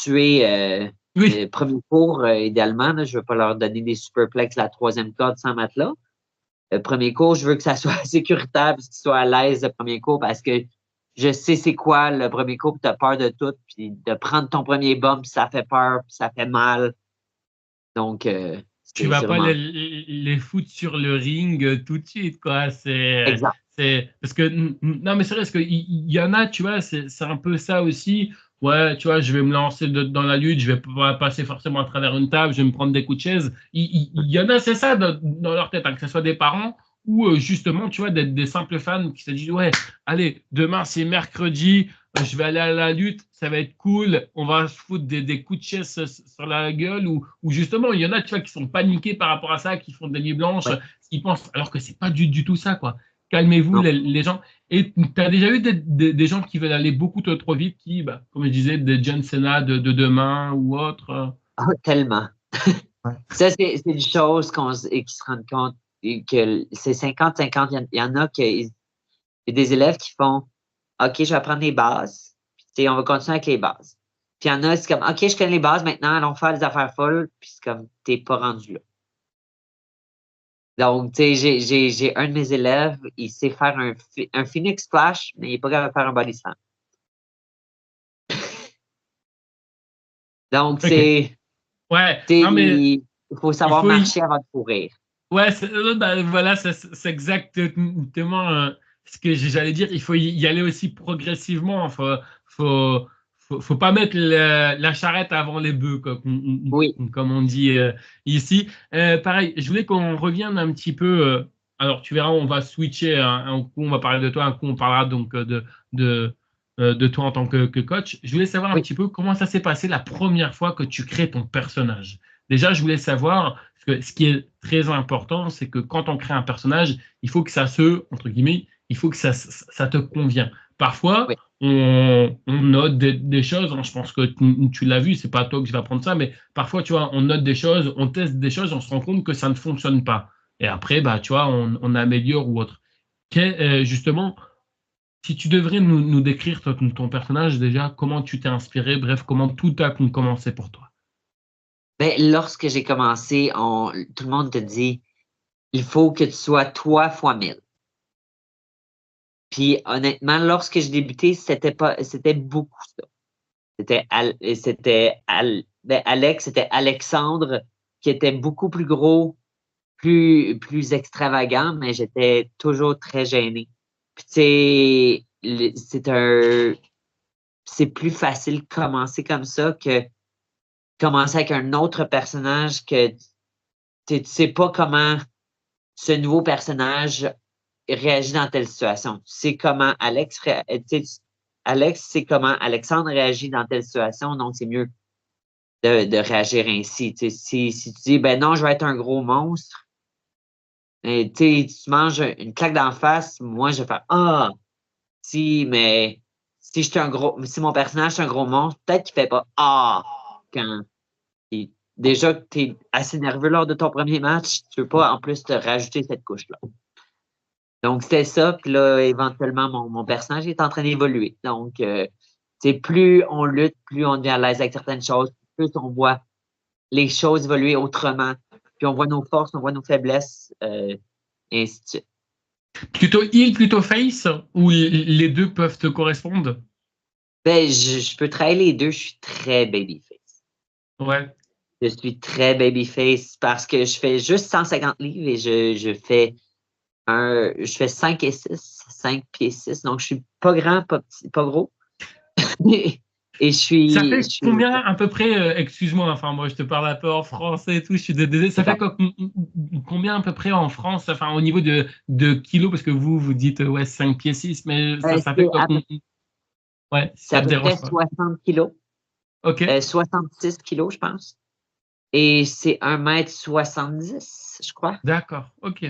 tuer. Oui. Premier cours, idéalement, là, je veux pas leur donner des superplex la troisième corde sans matelas. Premier cours, je veux que ça soit sécuritaire, puis qu'ils soient à l'aise le premier cours, parce que je sais c'est quoi le premier cours, puis tu as peur de tout, puis de prendre ton premier bump, ça fait peur, puis ça fait mal. Donc, Tu vas c'est pas vraiment les foutre sur le ring tout de suite, quoi. exact. Parce que, non, mais c'est vrai, parce qu'il y en a, tu vois, c'est un peu ça aussi. Ouais, tu vois, je vais me lancer dans la lutte, je vais pas passer forcément à travers une table, je vais me prendre des coups de chaise. Il y en a, c'est ça dans leur tête, hein, que ce soit des parents ou justement, tu vois, des simples fans qui se disent, ouais, allez, demain c'est mercredi, je vais aller à la lutte, ça va être cool, on va se foutre des coups de chaise sur la gueule, ou justement, il y en a, tu vois, qui sont paniqués par rapport à ça, qui font des nuits blanches, Ouais. qui pensent, alors que c'est pas du tout ça, quoi. Calmez-vous, Non. les gens. Et tu as déjà eu des gens qui veulent aller beaucoup trop vite, qui, bah, comme je disais, des John Cena de demain ou autre. Ah, tellement. Ouais. Ça, c'est une chose qui se rendent compte et que c'est 50-50. Il y en a qui Il y a des élèves qui font OK, je vais apprendre les bases, puis on va continuer avec les bases. Puis il y en a, c'est comme OK, je connais les bases, maintenant, allons faire des affaires folles, puis c'est comme t'es pas rendu là. Donc, tu sais, j'ai un de mes élèves, il sait faire un Phoenix Splash, mais il n'est pas capable de faire un body slam. Donc, Ok. Ouais, non, mais il faut il savoir faut y... marcher avant de courir. Ouais, ben, voilà, c'est exactement ce que j'allais dire. Il faut y aller aussi progressivement. Faut pas mettre la charrette avant les bœufs, Oui, comme on dit ici. Pareil, je voulais qu'on revienne un petit peu. Alors, tu verras, on va switcher. Un coup, on va parler de toi, un coup, on parlera donc de, de toi en tant que coach. Je voulais savoir un oui, petit peu comment ça s'est passé la première fois que tu crées ton personnage. Déjà, je voulais savoir, parce que ce qui est très important, c'est que quand on crée un personnage, il faut que entre guillemets, il faut que ça te convient. Parfois, oui. on note des choses, hein, je pense que tu l'as vu, c'est pas toi que je vais apprendre ça, mais parfois, tu vois, on note des choses, on teste des choses, on se rend compte que ça ne fonctionne pas. Et après, bah, tu vois, on améliore ou autre. Justement, si tu devrais nous décrire ton personnage, déjà, comment tu t'es inspiré, bref, comment tout a commencé pour toi. Mais lorsque j'ai commencé, tout le monde te dit, il faut que tu sois toi fois 1000. Puis honnêtement, lorsque j'ai débuté, c'était beaucoup ça. Alex, c'était Alexandre qui était beaucoup plus gros, plus extravagant, mais j'étais toujours très gêné. Puis tu sais, c'est plus facile de commencer comme ça que commencer avec un autre personnage que tu sais pas comment ce nouveau personnage réagit dans telle situation. Tu sais comment Alex sait comment Alexandre réagit dans telle situation, donc c'est mieux de réagir ainsi. Tu sais, si tu dis, ben non, je vais être un gros monstre, et, tu manges une claque d'en face, moi, je vais faire, ah, mais si mon personnage est un gros monstre, peut-être qu'il fait pas, ah, quand, déjà que tu es assez nerveux lors de ton premier match, tu veux pas en plus te rajouter cette couche-là. Donc, c'était ça. Puis là, éventuellement, mon personnage est en train d'évoluer. Donc, plus on lutte, plus on devient à l'aise avec certaines choses, plus on voit les choses évoluer autrement. Puis on voit nos forces, on voit nos faiblesses, et ainsi de suite. Plutôt heal, plutôt face, ou les deux peuvent te correspondre? Ben, je peux travailler les deux. Je suis très babyface. Ouais, Je suis très babyface parce que je fais juste 150 livres et je fais 5 et 6, 5 pieds 6. Donc, je suis pas grand, pas petit, pas gros. Et ça je fait suis combien à peu près, excuse-moi, enfin moi je te parle un peu en français et tout, je suis désolé, ça c'est fait pas combien à peu près en France, enfin au niveau de kilos, parce que vous dites ouais 5 pieds 6, mais ça fait c'est quoi? Ouais, si c'est à ça te peu près dérange pas. 60 kilos, Ok, 66 kilos, je pense. Et c'est 1,70 m, je crois. d'accord, ok.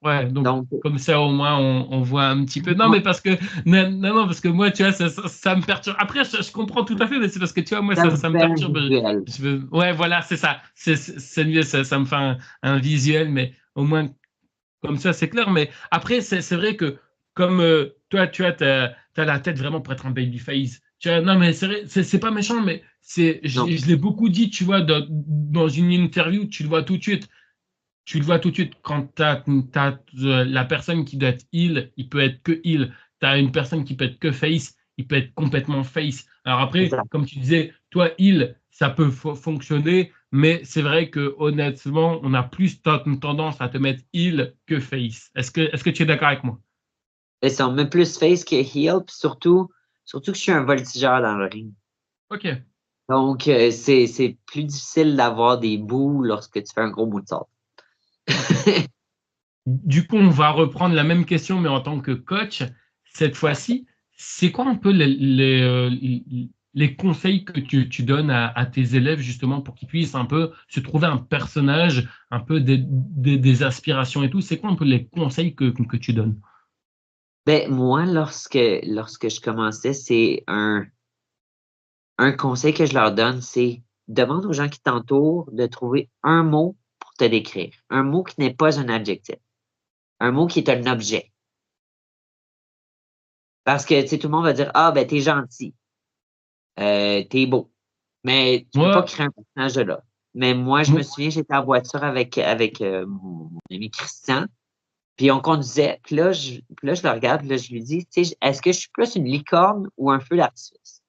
Ouais, donc Donc, comme ça au moins on voit un petit peu. Non, ouais, mais parce que non, parce que moi, tu vois, ça me perturbe. Après, je comprends tout à fait, mais c'est parce que tu vois, moi, ça vous ça me fait un perturbe. visuel. Ouais, voilà, c'est ça. C'est mieux, ça me fait un visuel, mais au moins comme ça, c'est clair. Mais après, c'est vrai que comme toi, tu as, t'as la tête vraiment pour être un babyface. Tu vois, non, mais c'est vrai, c'est pas méchant, mais Non, je l'ai beaucoup dit, tu vois, dans une interview, tu le vois tout de suite. Tu le vois tout de suite quand la personne qui doit être heal, il peut être que heal. Tu as une personne qui peut être que face, il peut être complètement face. Alors c'est après, ça. comme tu disais, toi, heal, ça peut fonctionner, mais c'est vrai que honnêtement, on a plus tendance à te mettre heal que face. Est-ce que tu es d'accord avec moi? Et ça, on met plus face que heel, puis surtout que je suis un voltigeur dans le ring. Ok. Donc, c'est plus difficile d'avoir des bouts lorsque tu fais un gros bout de sort. Du coup, on va reprendre la même question, mais en tant que coach. Cette fois-ci, c'est quoi un peu les conseils que tu donnes à tes élèves justement pour qu'ils puissent un peu se trouver un personnage, un peu des aspirations et tout? C'est quoi un peu les conseils que tu donnes? Ben, moi, lorsque je commençais, c'est un conseil que je leur donne, c'est demande aux gens qui t'entourent de trouver un mot pour te décrire. Un mot qui n'est pas un adjectif. Un mot qui est un objet. Parce que, tu sais, tout le monde va dire, ah, ben, t'es gentil, t'es beau. Mais tu peux pas Moi, créer un personnage de là. Mais moi, je me moi, souviens, j'étais en voiture avec mon ami Christian, puis on conduisait, puis là, je le regarde, puis là, je lui dis, tu sais, est-ce que je suis plus une licorne ou un feu d'artifice?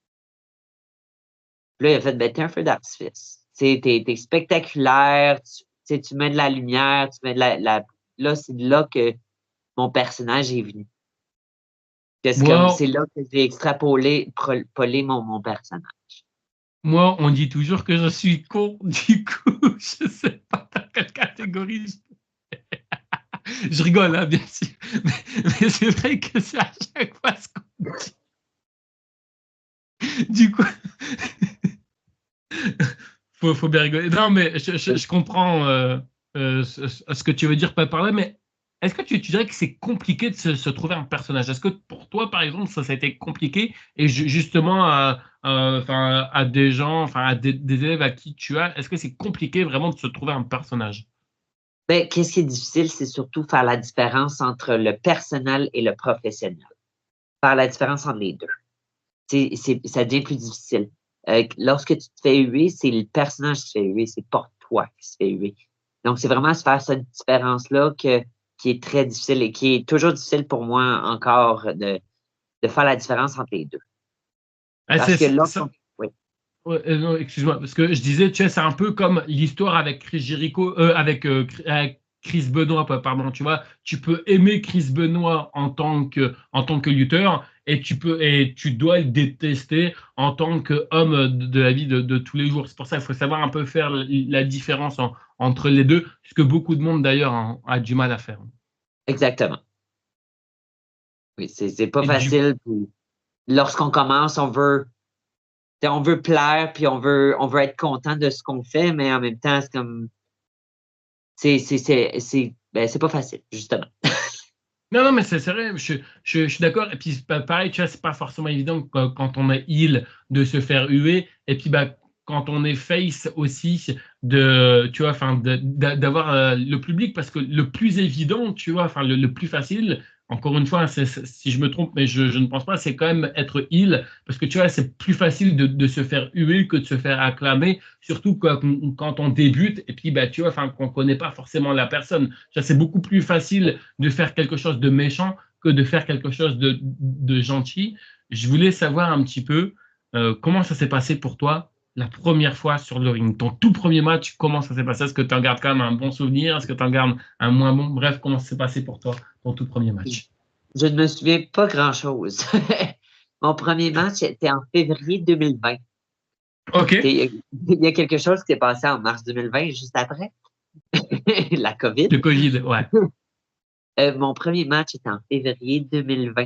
Puis là, il a fait, ben, t'es un feu d'artifice. Tu sais, t'es spectaculaire, tu sais, tu mets de la lumière, tu mets de là, c'est de là que mon personnage est venu. moi, C'est là que j'ai polé mon personnage. moi, on dit toujours que je suis con, du coup, je sais pas dans quelle catégorie. Je rigole, hein, bien sûr. Mais c'est vrai que c'est à chaque fois ce qu'on dit. Du coup, faut bien rigoler. Non, mais je comprends ce que tu veux dire par là, mais est-ce que tu dirais que c'est compliqué de se trouver un personnage? Est-ce que pour toi, par exemple, ça a été compliqué et justement enfin, à des gens, enfin, à des élèves à qui tu as, est-ce que c'est compliqué vraiment de se trouver un personnage? Ben, qu'est-ce qui est difficile, c'est surtout faire la différence entre le personnel et le professionnel. Faire la différence entre les deux. Ça devient plus difficile. Lorsque tu te fais huer, c'est le personnage qui se fait huer, c'est pas toi qui se fait huer. Donc, c'est vraiment se faire cette différence-là qui est très difficile et qui est toujours difficile pour moi encore de faire la différence entre les deux. Ah, Parce que ça, oui, ouais, non, excuse-moi, parce que je disais, tu sais, c'est un peu comme l'histoire avec Chris Jericho, avec Chris Benoit, pardon, tu vois, tu peux aimer Chris Benoit en tant que lutteur, et tu dois le détester en tant qu'homme de la vie de tous les jours. C'est pour ça qu'il faut savoir un peu faire la différence entre les deux, ce que beaucoup de monde d'ailleurs a du mal à faire. exactement. Oui, c'est pas Et du facile. Puis lorsqu'on commence, on veut plaire, puis on veut être content de ce qu'on fait, mais en même temps, c'est comme, ben, c'est pas facile, justement. Non, non, mais c'est vrai, je suis d'accord. Et puis, pareil, tu vois, c'est pas forcément évident quand on est heal de se faire huer. Et puis, bah, quand on est face aussi, tu vois, enfin, d'avoir le public, parce que le plus évident, tu vois, enfin, le plus facile, encore une fois, si je me trompe, mais je ne pense pas, c'est quand même être heal, parce que tu vois, c'est plus facile de se faire huer que de se faire acclamer, surtout quand on débute, et puis, bah, tu vois, enfin, qu'on connaît pas forcément la personne. Tu vois, c'est beaucoup plus facile de faire quelque chose de méchant que de faire quelque chose de gentil. Je voulais savoir un petit peu comment ça s'est passé pour toi la première fois sur le ring. Ton tout premier match, comment ça s'est passé? Est-ce que tu en gardes quand même un bon souvenir? Est-ce que tu en gardes un moins bon? Bref, comment ça s'est passé pour toi, ton tout premier Je match? je ne me souviens pas grand-chose. Mon premier match était en février 2020. Ok, Il y a quelque chose qui s'est passé en mars 2020, juste après, la COVID. le Covid, ouais. Mon premier match était en février 2020.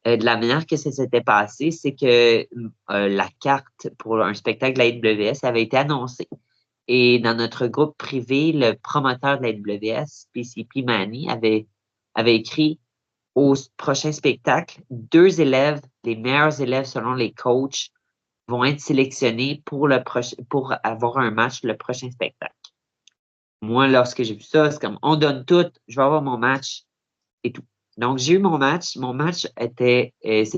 De la manière que ça s'était passé, c'est que la carte pour un spectacle de la AWS avait été annoncée. Et dans notre groupe privé, le promoteur de la AWS, PCP Manny, avait écrit au prochain spectacle, 2 élèves, les meilleurs élèves selon les coachs, vont être sélectionnés pour avoir un match le prochain spectacle. Moi, lorsque j'ai vu ça, c'est comme on donne tout, je vais avoir mon match et tout. Donc, j'ai eu mon match. Mon match c'était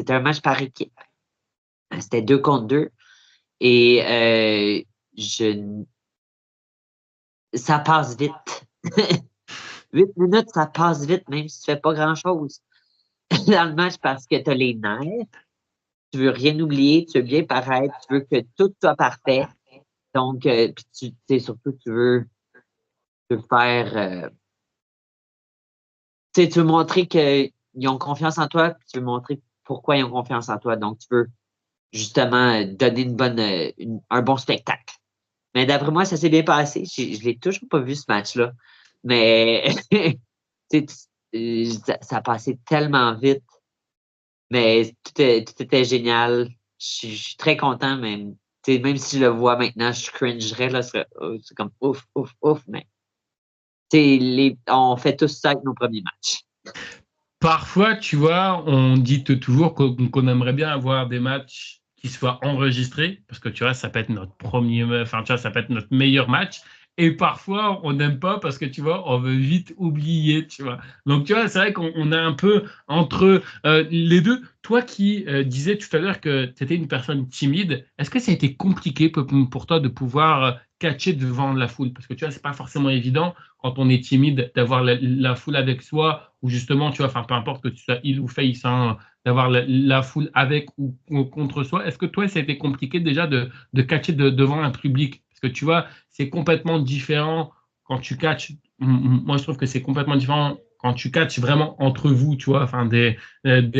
un match par équipe. C'était 2 contre 2. Et ça passe vite. 8 minutes, ça passe vite, même si tu fais pas grand-chose dans le match parce que tu as les nerfs. Tu veux rien oublier, tu veux bien paraître, tu veux que tout soit parfait. Donc, puis tu sais, surtout, tu veux faire, tu sais, tu veux montrer qu'ils ont confiance en toi, puis tu veux montrer pourquoi ils ont confiance en toi. Donc, tu veux justement donner un bon spectacle. Mais d'après moi, ça s'est bien passé. Je l'ai toujours pas vu ce match-là. Mais tu sais, ça a passé tellement vite. Mais tout était génial. Je suis très content, même. Tu sais, même si je le vois maintenant, je cringerais, là, c'est comme ouf, ouf, ouf, mais tu sais, on fait tous ça avec nos premiers matchs. Parfois, tu vois, on dit toujours qu'on aimerait bien avoir des matchs qui soient enregistrés, parce que tu vois, ça peut être notre premier, enfin, tu vois, ça peut être notre meilleur match. et parfois on n'aime pas parce que tu vois, on veut vite oublier, tu vois. Donc tu vois, c'est vrai qu'on est un peu entre les deux. Toi qui disais tout à l'heure que tu étais une personne timide, est-ce que ça a été compliqué pour toi de pouvoir catcher devant la foule? Parce que tu vois, c'est pas forcément évident quand on est timide d'avoir la foule avec soi ou justement, tu vois, enfin peu importe que tu sois il ou face, hein, d'avoir la foule avec ou contre soi. Est-ce que toi, ça a été compliqué déjà de catcher devant un public? Parce que tu vois, c'est complètement différent quand tu catches. Moi, je trouve que c'est complètement différent quand tu catches vraiment entre vous, tu vois, enfin des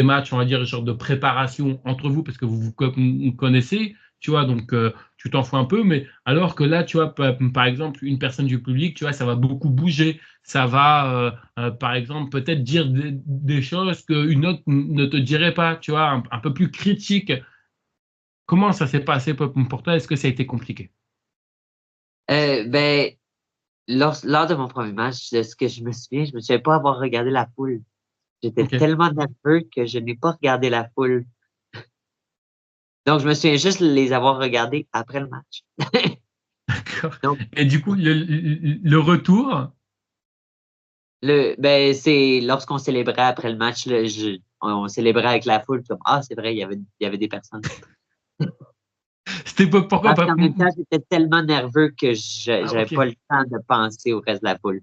matchs, on va dire, genre de préparation entre vous, parce que vous vous connaissez, tu vois, donc tu t'en fous un peu, mais alors que là, tu vois, par exemple, une personne du public, tu vois, ça va beaucoup bouger, ça va, par exemple, peut-être dire des choses qu'une autre ne te dirait pas, tu vois, un peu plus critique. Comment ça s'est passé pour toi? Est-ce que ça a été compliqué? Ben, lors de mon premier match, de ce que je me souviens, je me souviens pas avoir regardé la foule. J'étais Ok, tellement nerveux que je n'ai pas regardé la foule. Donc, je me souviens juste les avoir regardés après le match. d'accord. Donc, Et du coup, le retour, ben, c'est lorsqu'on célébrait après le match, là, on célébrait avec la foule, comme, ah, c'est vrai, il y avait des personnes. c'était pourquoi Parce pas? qu'en même temps, j'étais tellement nerveux que Ah, j'avais ok. pas le temps de penser au reste de la foule.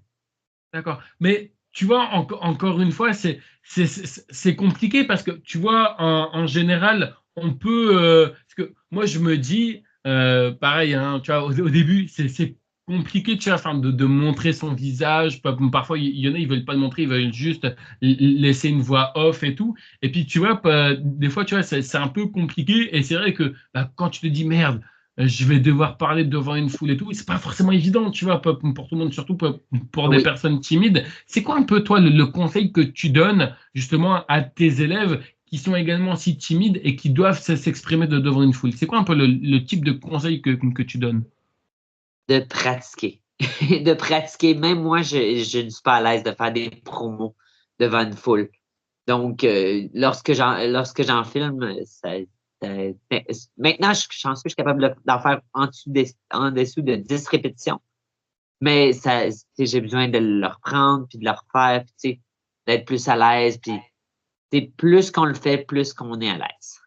D'accord. Mais tu vois, encore une fois, c'est compliqué parce que tu vois, en général, on peut. Parce que moi, je me dis, pareil, hein, tu vois, au début, c'est compliqué, tu vois, enfin, de montrer son visage. Parfois, il y en a, ils veulent pas le montrer, ils veulent juste laisser une voix off et tout. Et puis, tu vois, des fois, tu vois, c'est un peu compliqué. Et c'est vrai que bah, quand tu te dis, merde, je vais devoir parler devant une foule et tout. C'est pas forcément évident, tu vois, pour tout le monde, surtout pour des Oui. personnes timides. C'est quoi un peu, toi, le conseil que tu donnes justement à tes élèves qui sont également si timides et qui doivent s'exprimer devant une foule? C'est quoi un peu le type de conseil que tu donnes? De pratiquer. De pratiquer. Même moi, je ne suis pas à l'aise de faire des promos devant une foule. Donc, lorsque j'en filme, maintenant, je suis chanceux, je suis capable d'en faire en dessous de 10 répétitions. Mais ça, tu sais, j'ai besoin de le reprendre, puis de le refaire, puis tu sais, d'être plus à l'aise. Puis, c'est plus qu'on le fait, plus qu'on est à l'aise.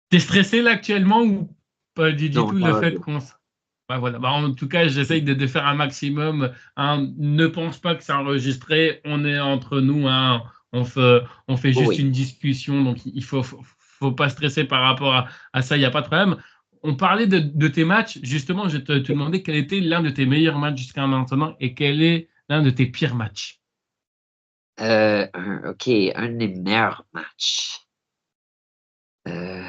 T'es stressé là actuellement ou pas du Non, tout ça le va fait bien. qu'on bah voilà. Bah, en tout cas, j'essaye de faire un maximum, hein. Ne pense pas que c'est enregistré. On est entre nous, hein. On fait juste Oui. une discussion. Donc, faut pas stresser par rapport à ça. Il n'y a pas de problème. On parlait de tes matchs. Justement, je te demandais quel était l'un de tes meilleurs matchs jusqu'à maintenant et quel est l'un de tes pires matchs. OK, un des meilleurs matchs. Euh,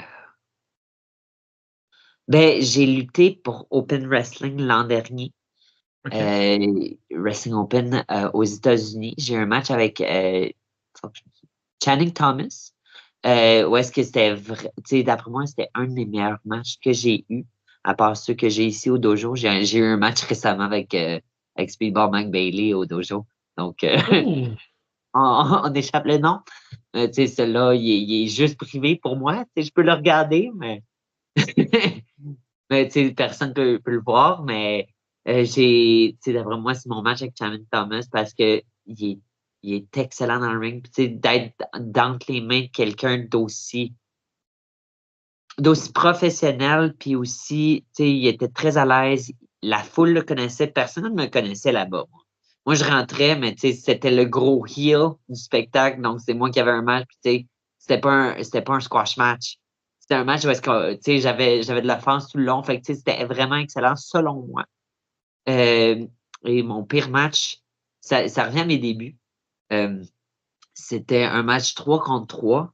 ben, j'ai lutté pour Open Wrestling l'an dernier. OK? Wrestling Open aux États-Unis. J'ai eu un match avec Channing Thomas. Où est-ce que c'était vrai, tu sais, d'après moi, c'était un des meilleurs matchs que j'ai eu, à part ceux que j'ai ici au dojo. J'ai eu un match récemment avec Speedball Mike Bailey au dojo. Donc, Oh! on échappe le nom. Tu sais, celui-là, il est juste privé pour moi. Tu sais, je peux le regarder, mais, mais tu sais, personne peut le voir. Mais tu sais, d'après moi, c'est mon match avec Channing Thomas parce que il est excellent dans le ring. Puis, tu sais, d'être d'entre les mains de quelqu'un d'aussi professionnel, puis aussi, tu sais, il était très à l'aise. La foule le connaissait. Personne ne me connaissait là-bas. Moi, je rentrais, mais tu sais, c'était le gros heel du spectacle. Donc, c'est moi qui avais un match. Puis, tu sais, c'était pas un squash match. C'était un match où est-ce que, tu sais, j'avais de l'offense tout le long. Fait que, tu sais, c'était vraiment excellent, selon moi. Euh, et mon pire match, ça revient à mes débuts. Euh, C'était un match 3 contre 3.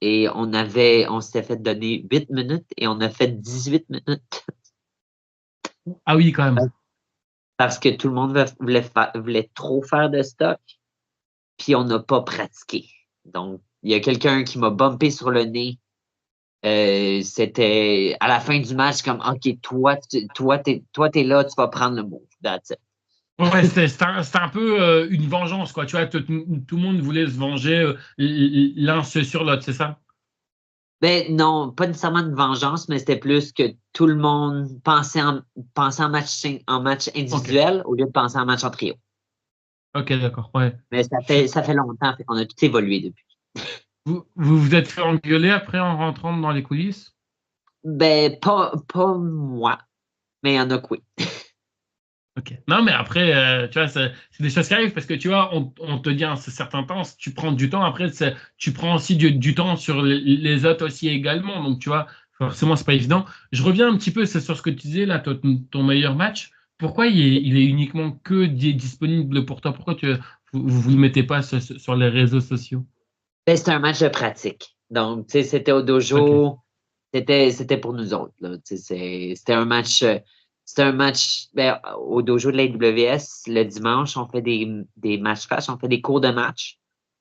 Et on s'était fait donner 8 minutes et on a fait 18 minutes Ah oui, quand même. parce que tout le monde voulait trop faire de stock, puis on n'a pas pratiqué. Donc, il y a quelqu'un qui m'a bumpé sur le nez. C'était à la fin du match comme OK, toi, t'es là, tu vas prendre le move. That's it. Ouais, c'était un peu une vengeance, quoi. Tu vois, tout le monde voulait se venger l'un sur l'autre, c'est ça? Ben non, pas nécessairement de vengeance, mais c'était plus que tout le monde pensait en match Ok, individuel au lieu de penser en match en trio. ok, d'accord. Ouais. Mais ça fait longtemps, fait qu'on a tout évolué depuis. Vous êtes fait engueuler après en rentrant dans les coulisses? Ben, pas moi, mais il y en a que oui. Ok. Non, mais après, tu vois, c'est des choses qui arrivent parce que tu vois, on te dit un certain temps, si tu prends du temps, après, tu prends aussi du temps sur les autres aussi également. Donc, tu vois, forcément, c'est pas évident. Je reviens un petit peu c'est sur ce que tu disais, là, ton meilleur match. Pourquoi il est uniquement que disponible pour toi? Pourquoi vous le mettez pas sur les réseaux sociaux? Ben, c'était un match de pratique. Donc, tu sais, c'était au Ok. dojo. C'était pour nous autres, là. Tu sais, c'était un match, ben, au dojo de la AWS, le dimanche, on fait des matchs flash, on fait des cours de match.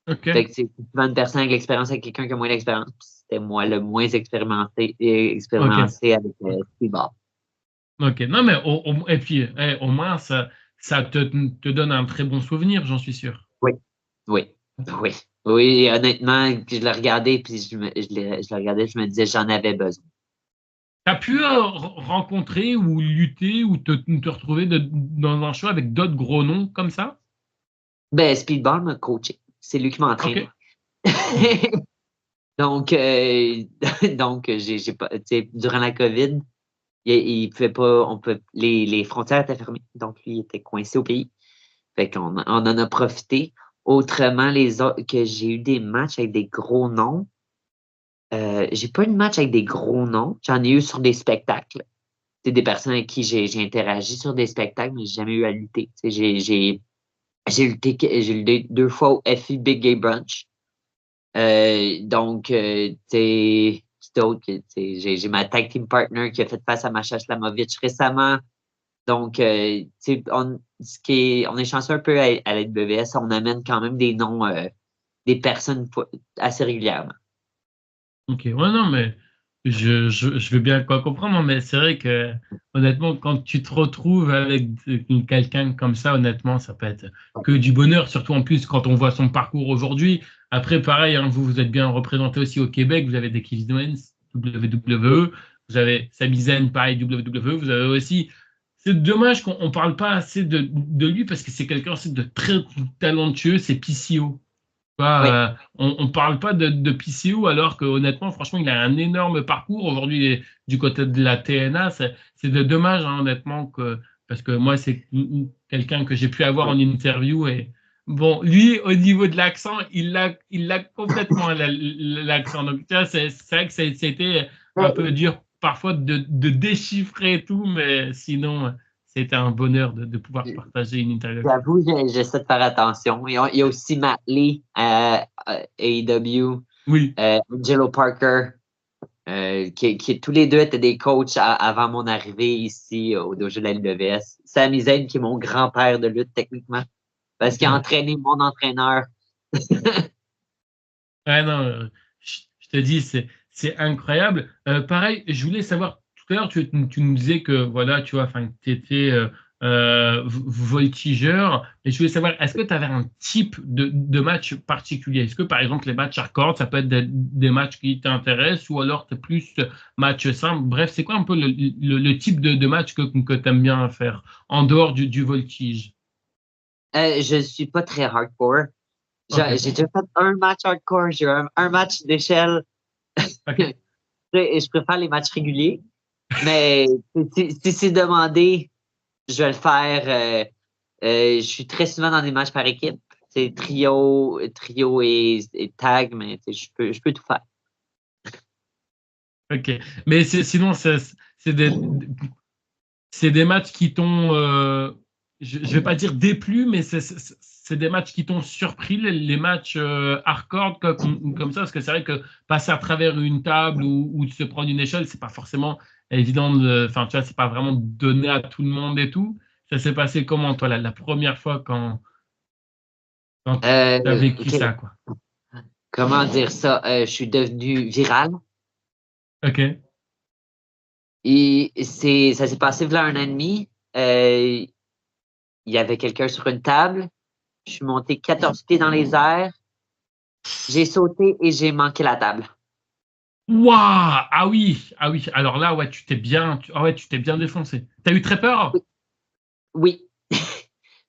Fait Ok. que c'est souvent une personne avec l'expérience avec quelqu'un qui a moins d'expérience. C'était moi le moins Ok. expérimenté avec Speedball. Ok. Non, mais et puis, au moins, ça te donne un très bon souvenir, j'en suis sûr. Oui, oui, oui. Oui, honnêtement, je le regardais, puis je le regardais, je me disais, j'en avais besoin. T'as pu rencontrer ou lutter ou te retrouver dans un show avec d'autres gros noms comme ça? Ben, Speedball m'a coaché. C'est lui qui m'a entraîné. Ok. Oh. Donc, donc j'ai pas, tu sais, durant la COVID, il pouvait pas, les frontières étaient fermées. Donc, lui, il était coincé au pays. Fait qu'on on en a profité. Autrement, les autres, que j'ai eu des matchs avec des gros noms. J'ai pas eu de match avec des gros noms. J'en ai eu sur des spectacles. C'est des personnes avec qui j'ai interagi sur des spectacles, mais j'ai jamais eu à lutter. Tu sais, j'ai lutté 2 fois au FI Big Gay Brunch. Donc, tu sais, c'est d'autres j'ai ma tag team partner qui a fait face à Masha Slamovic récemment. Donc, tu sais, on est chanceux un peu à la WS, on amène quand même des noms, des personnes assez régulièrement. Ok, ouais, non, mais je veux bien quoi comprendre, mais c'est vrai que, honnêtement, quand tu te retrouves avec quelqu'un comme ça, honnêtement, ça peut être que du bonheur, surtout en plus quand on voit son parcours aujourd'hui. Après, pareil, hein, vous êtes bien représenté aussi au Québec, vous avez des Kevin Owens, WWE, vous avez Sami Zayn, pareil, WWE, vous avez aussi. C'est dommage qu'on ne parle pas assez de lui parce que c'est quelqu'un aussi de très talentueux, c'est PCO. Oui. On ne parle pas de PCO alors que honnêtement, franchement, il a un énorme parcours. Aujourd'hui, il est du côté de la TNA. C'est dommage, hein, honnêtement, parce que moi, c'est quelqu'un que j'ai pu avoir en interview. Et bon, lui, au niveau de l'accent, il a complètement l'accent. Donc, tu vois, c'est vrai que ça a été un peu dur parfois de déchiffrer et tout, mais sinon, c'était un bonheur de pouvoir partager une interview avec lui. J'avoue, j'essaie de faire attention. Il y a aussi Matt Lee à AEW, Oui. Angelo Parker, qui tous les deux étaient des coachs avant mon arrivée ici au dojo de la LWS. Sami Zayn, qui est mon grand-père de lutte techniquement, parce qu'il a Ouais. entraîné mon entraîneur. Ouais, non, je te dis, c'est incroyable. Pareil, je voulais savoir, tout à l'heure, tu nous disais que, voilà, tu vois, enfin, tu étais voltigeur, et je voulais savoir, est-ce que tu avais un type de match particulier? Est-ce que, par exemple, les matchs hardcore, ça peut être des matchs qui t'intéressent, ou alors tu es plus match simple? Bref, c'est quoi un peu le type de match que tu aimes bien faire, en dehors du voltige? Je ne suis pas très hardcore. Ok, J'ai déjà fait un match hardcore, j'ai eu un match d'échelle. ok. Et je préfère les matchs réguliers, mais si c'est demandé, je vais le faire. Je suis très souvent dans des matchs par équipe. C'est trio et tag, mais je peux tout faire. Ok. Mais sinon, c'est des matchs qui t'ont, je vais pas dire déplu, mais c'est des matchs qui t'ont surpris, les matchs hardcore comme ça, parce que c'est vrai que passer à travers une table ou de se prendre une échelle, c'est pas forcément évident, enfin, tu vois, c'est pas vraiment donné à tout le monde et tout. Ça s'est passé comment, toi, la première fois quand tu as vécu OK. ça, quoi? Comment dire ça? Je suis devenu viral. Ok. Et ça s'est passé voilà 1 an et demi. Il y avait quelqu'un sur une table. Je suis monté 14 pieds dans les airs. J'ai sauté et j'ai manqué la table. Waouh! Ah oui, ah oui. Alors là, ouais, tu t'es bien défoncé. T'as eu très peur? Oui. Oui.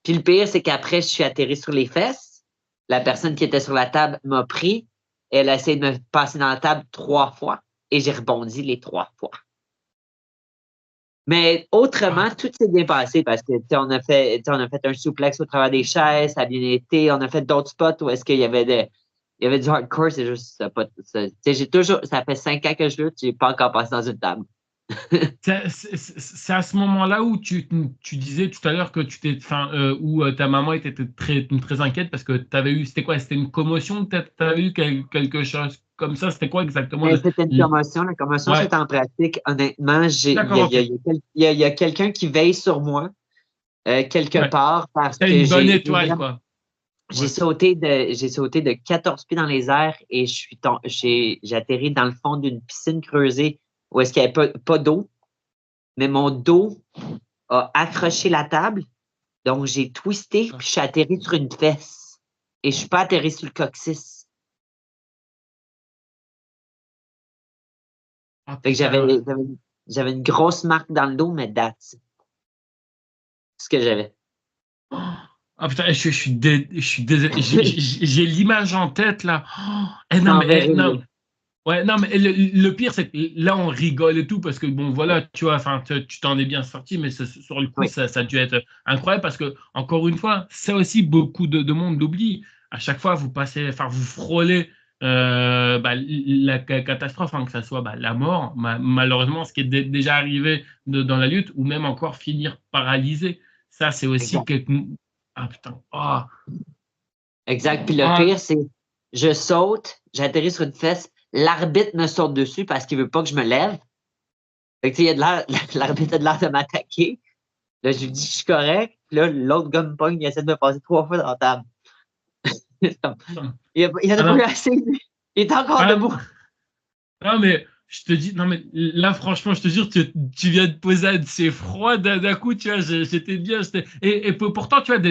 Puis le pire, c'est qu'après, je suis atterri sur les fesses. La personne qui était sur la table m'a pris. Elle a essayé de me passer dans la table 3 fois et j'ai rebondi les 3 fois. Mais Ah, autrement, tout s'est bien passé parce que on a fait un souplex au travers des chaises, ça a bien été. On a fait d'autres spots où est-ce qu'il y avait il y avait du hardcore, c'est juste ça. J'ai toujours, ça fait 5 ans que je lutte, j'ai pas encore passé dans une table. c'est à ce moment-là où tu disais tout à l'heure que enfin, où ta maman était très inquiète parce que tu avais eu, c'était quoi? C'était une commotion? Tu avais eu quelque chose comme ça? C'était quoi exactement Mais c'était une commotion. La commotion, Ouais, c'est en pratique. Honnêtement, d'accord, ok. il y a quelqu'un qui veille sur moi quelque Ouais. part parce T'as que une bonne étoile, quoi. Ouais. j'ai sauté de 14 pieds dans les airs et j'ai atterri dans le fond d'une piscine creusée où est-ce qu'il n'y avait pas d'eau, mais mon dos a accroché la table. Donc, j'ai twisté puis je suis atterri sur une fesse et je suis pas atterri sur le coccyx. Ah Fait que putain. j'avais une grosse marque dans le dos, mais that's ce que j'avais. Ah putain, je suis désolé. J'ai l'image en tête là. Oh, Je non mais t'enverrai le non. lien. Ouais, non, mais le pire, c'est que là, on rigole et tout, parce que bon, voilà, tu vois, enfin, tu t'en es bien sorti, mais sur le coup, Oui, ça a dû être incroyable, parce que, encore une fois, ça aussi, beaucoup de monde l'oublie. À chaque fois, vous passez, enfin, vous frôlez bah, la catastrophe, hein, que ça soit bah, la mort, malheureusement, ce qui est déjà arrivé dans la lutte, ou même encore finir paralysé. Ça, c'est aussi exact. quelque. Ah putain, ah, Exact. Puis le ah, pire, c'est je saute, j'atterris sur une fesse, l'arbitre me saute dessus parce qu'il veut pas que je me lève. Fait que, tu sais, il y a de l'air, l'arbitre a de l'air de m'attaquer. Là, je lui dis, je suis correct. Puis là, l'autre gars me pogne, il essaie de me passer 3 fois dans la table. putain. Il en a Ah pas eu non. assez, lui. Il est encore Ah, debout. non, mais je te dis, non, mais là, franchement, je te jure, tu viens de poser c'est froid d'un coup, tu vois, j'étais bien. Et pourtant, tu vois,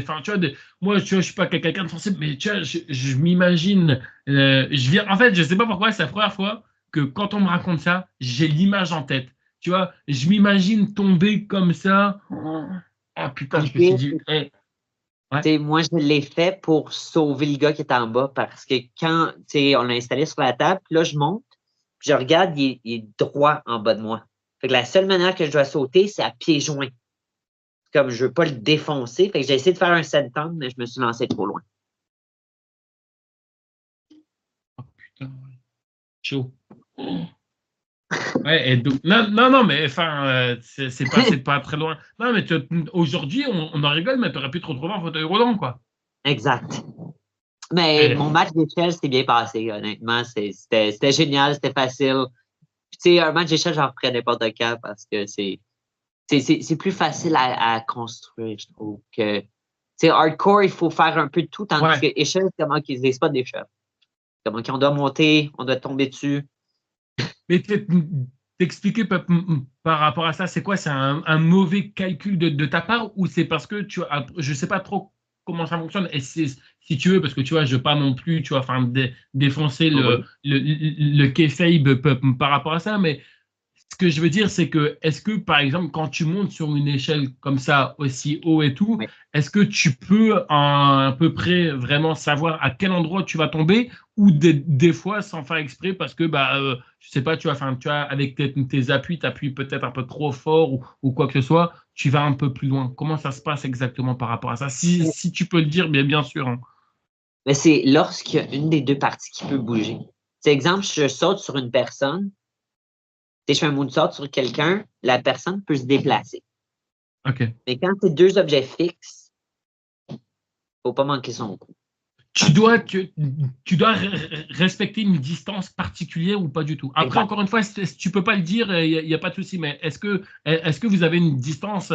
enfin, tu vois, moi, tu vois, je suis pas quelqu'un de sensible, mais tu vois, je m'imagine, en fait, je sais pas pourquoi, c'est la première fois que quand on me raconte ça, j'ai l'image en tête. Tu vois, je m'imagine tomber comme ça. Oh, ah, putain, Puis le je me suis pire, dit, hey, ouais, tu sais, moi, je l'ai fait pour sauver le gars qui est en bas parce que quand, tu sais, on l'a installé sur la table, puis là, je monte, puis je regarde, il est droit en bas de moi. Fait que la seule manière que je dois sauter, c'est à pieds joints. Comme je veux pas le défoncer, fait que j'ai essayé de faire un senton, mais je me suis lancé trop loin. oh, putain, ouais, chaud. Ouais, et donc, non, non, non, mais enfin, c'est pas très loin. Non, mais aujourd'hui, on en rigole, mais tu aurais pu te retrouver en fauteuil roulant, quoi. Exact. Mais Et, mon match d'échelle s'est bien passé, honnêtement. C'était génial, c'était facile. Puis, tu sais, un match d'échelle, j'en ferais n'importe quand parce que c'est plus facile à construire, je trouve. Que, tu sais, hardcore, il faut faire un peu de tout, tandis que ouais, échelle, c'est comment qu'ils des spots d'échelle. Comment on doit monter, on doit tomber dessus. mais t'expliquer par rapport à ça, c'est quoi? C'est un mauvais calcul de ta part ou c'est parce que tu as, je sais pas trop comment ça fonctionne. Et si tu veux, parce que tu vois, je veux pas non plus, tu vois, enfin, défoncer Oui. le kayfabe par rapport à ça, mais ce que je veux dire, c'est que, est-ce que, par exemple, quand tu montes sur une échelle comme ça, aussi haut et tout, Oui. est-ce que tu peux à peu près vraiment savoir à quel endroit tu vas tomber ou des fois sans faire exprès parce que, bah, je sais pas, tu vois, enfin, tu vois, avec tes appuis, tu appuies peut-être un peu trop fort ou quoi que ce soit, tu vas un peu plus loin. Comment ça se passe exactement par rapport à ça? Si tu peux le dire, bien sûr, hein. Mais c'est lorsqu'il y a une des deux parties qui peut bouger. C'est exemple, je saute sur une personne, tu sais, je fais un moonsault sur quelqu'un, la personne peut se déplacer. OK. Mais quand c'est deux objets fixes, faut pas manquer son coup. tu dois, tu, tu dois respecter une distance particulière ou pas du tout. Après, Exact. encore une fois, si tu peux pas le dire, il n'y a pas de souci, mais est-ce que vous avez une distance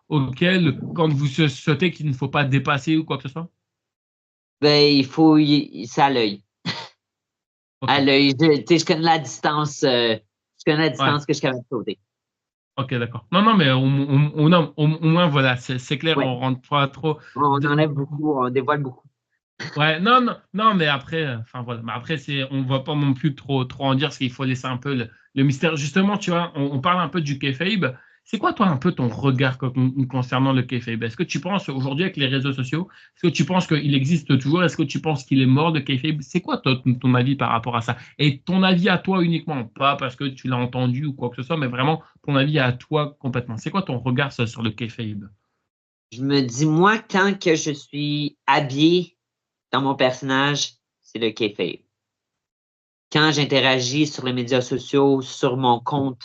auquel, quand vous sautez, qu'il ne faut pas dépasser ou quoi que ce soit? Ben, c'est à l'œil. Ok, À l'œil. Tu sais, je connais la distance, je connais la ouais, distance que je suis capable de sauter. ok, d'accord. Non, non, mais non, au moins, voilà, c'est clair, Ouais. on rentre pas trop. On de- enlève beaucoup, on dévoile beaucoup. Ouais, non, non, non, mais après, enfin voilà, mais après, on va pas non plus trop en dire, parce qu'il faut laisser un peu le mystère. Justement, tu vois, on parle un peu du kayfabe. C'est quoi, toi, un peu ton regard concernant le kayfabe? Est-ce que tu penses, aujourd'hui, avec les réseaux sociaux, est-ce que tu penses qu'il existe toujours? Est-ce que tu penses qu'il est mort, le kayfabe? C'est quoi, toi, ton avis par rapport à ça? Et ton avis à toi uniquement, pas parce que tu l'as entendu ou quoi que ce soit, mais vraiment ton avis à toi complètement. C'est quoi ton regard sur le kayfabe? Je me dis, moi, tant que je suis habillé dans mon personnage, c'est le kayfabe. Quand j'interagis sur les médias sociaux, sur mon compte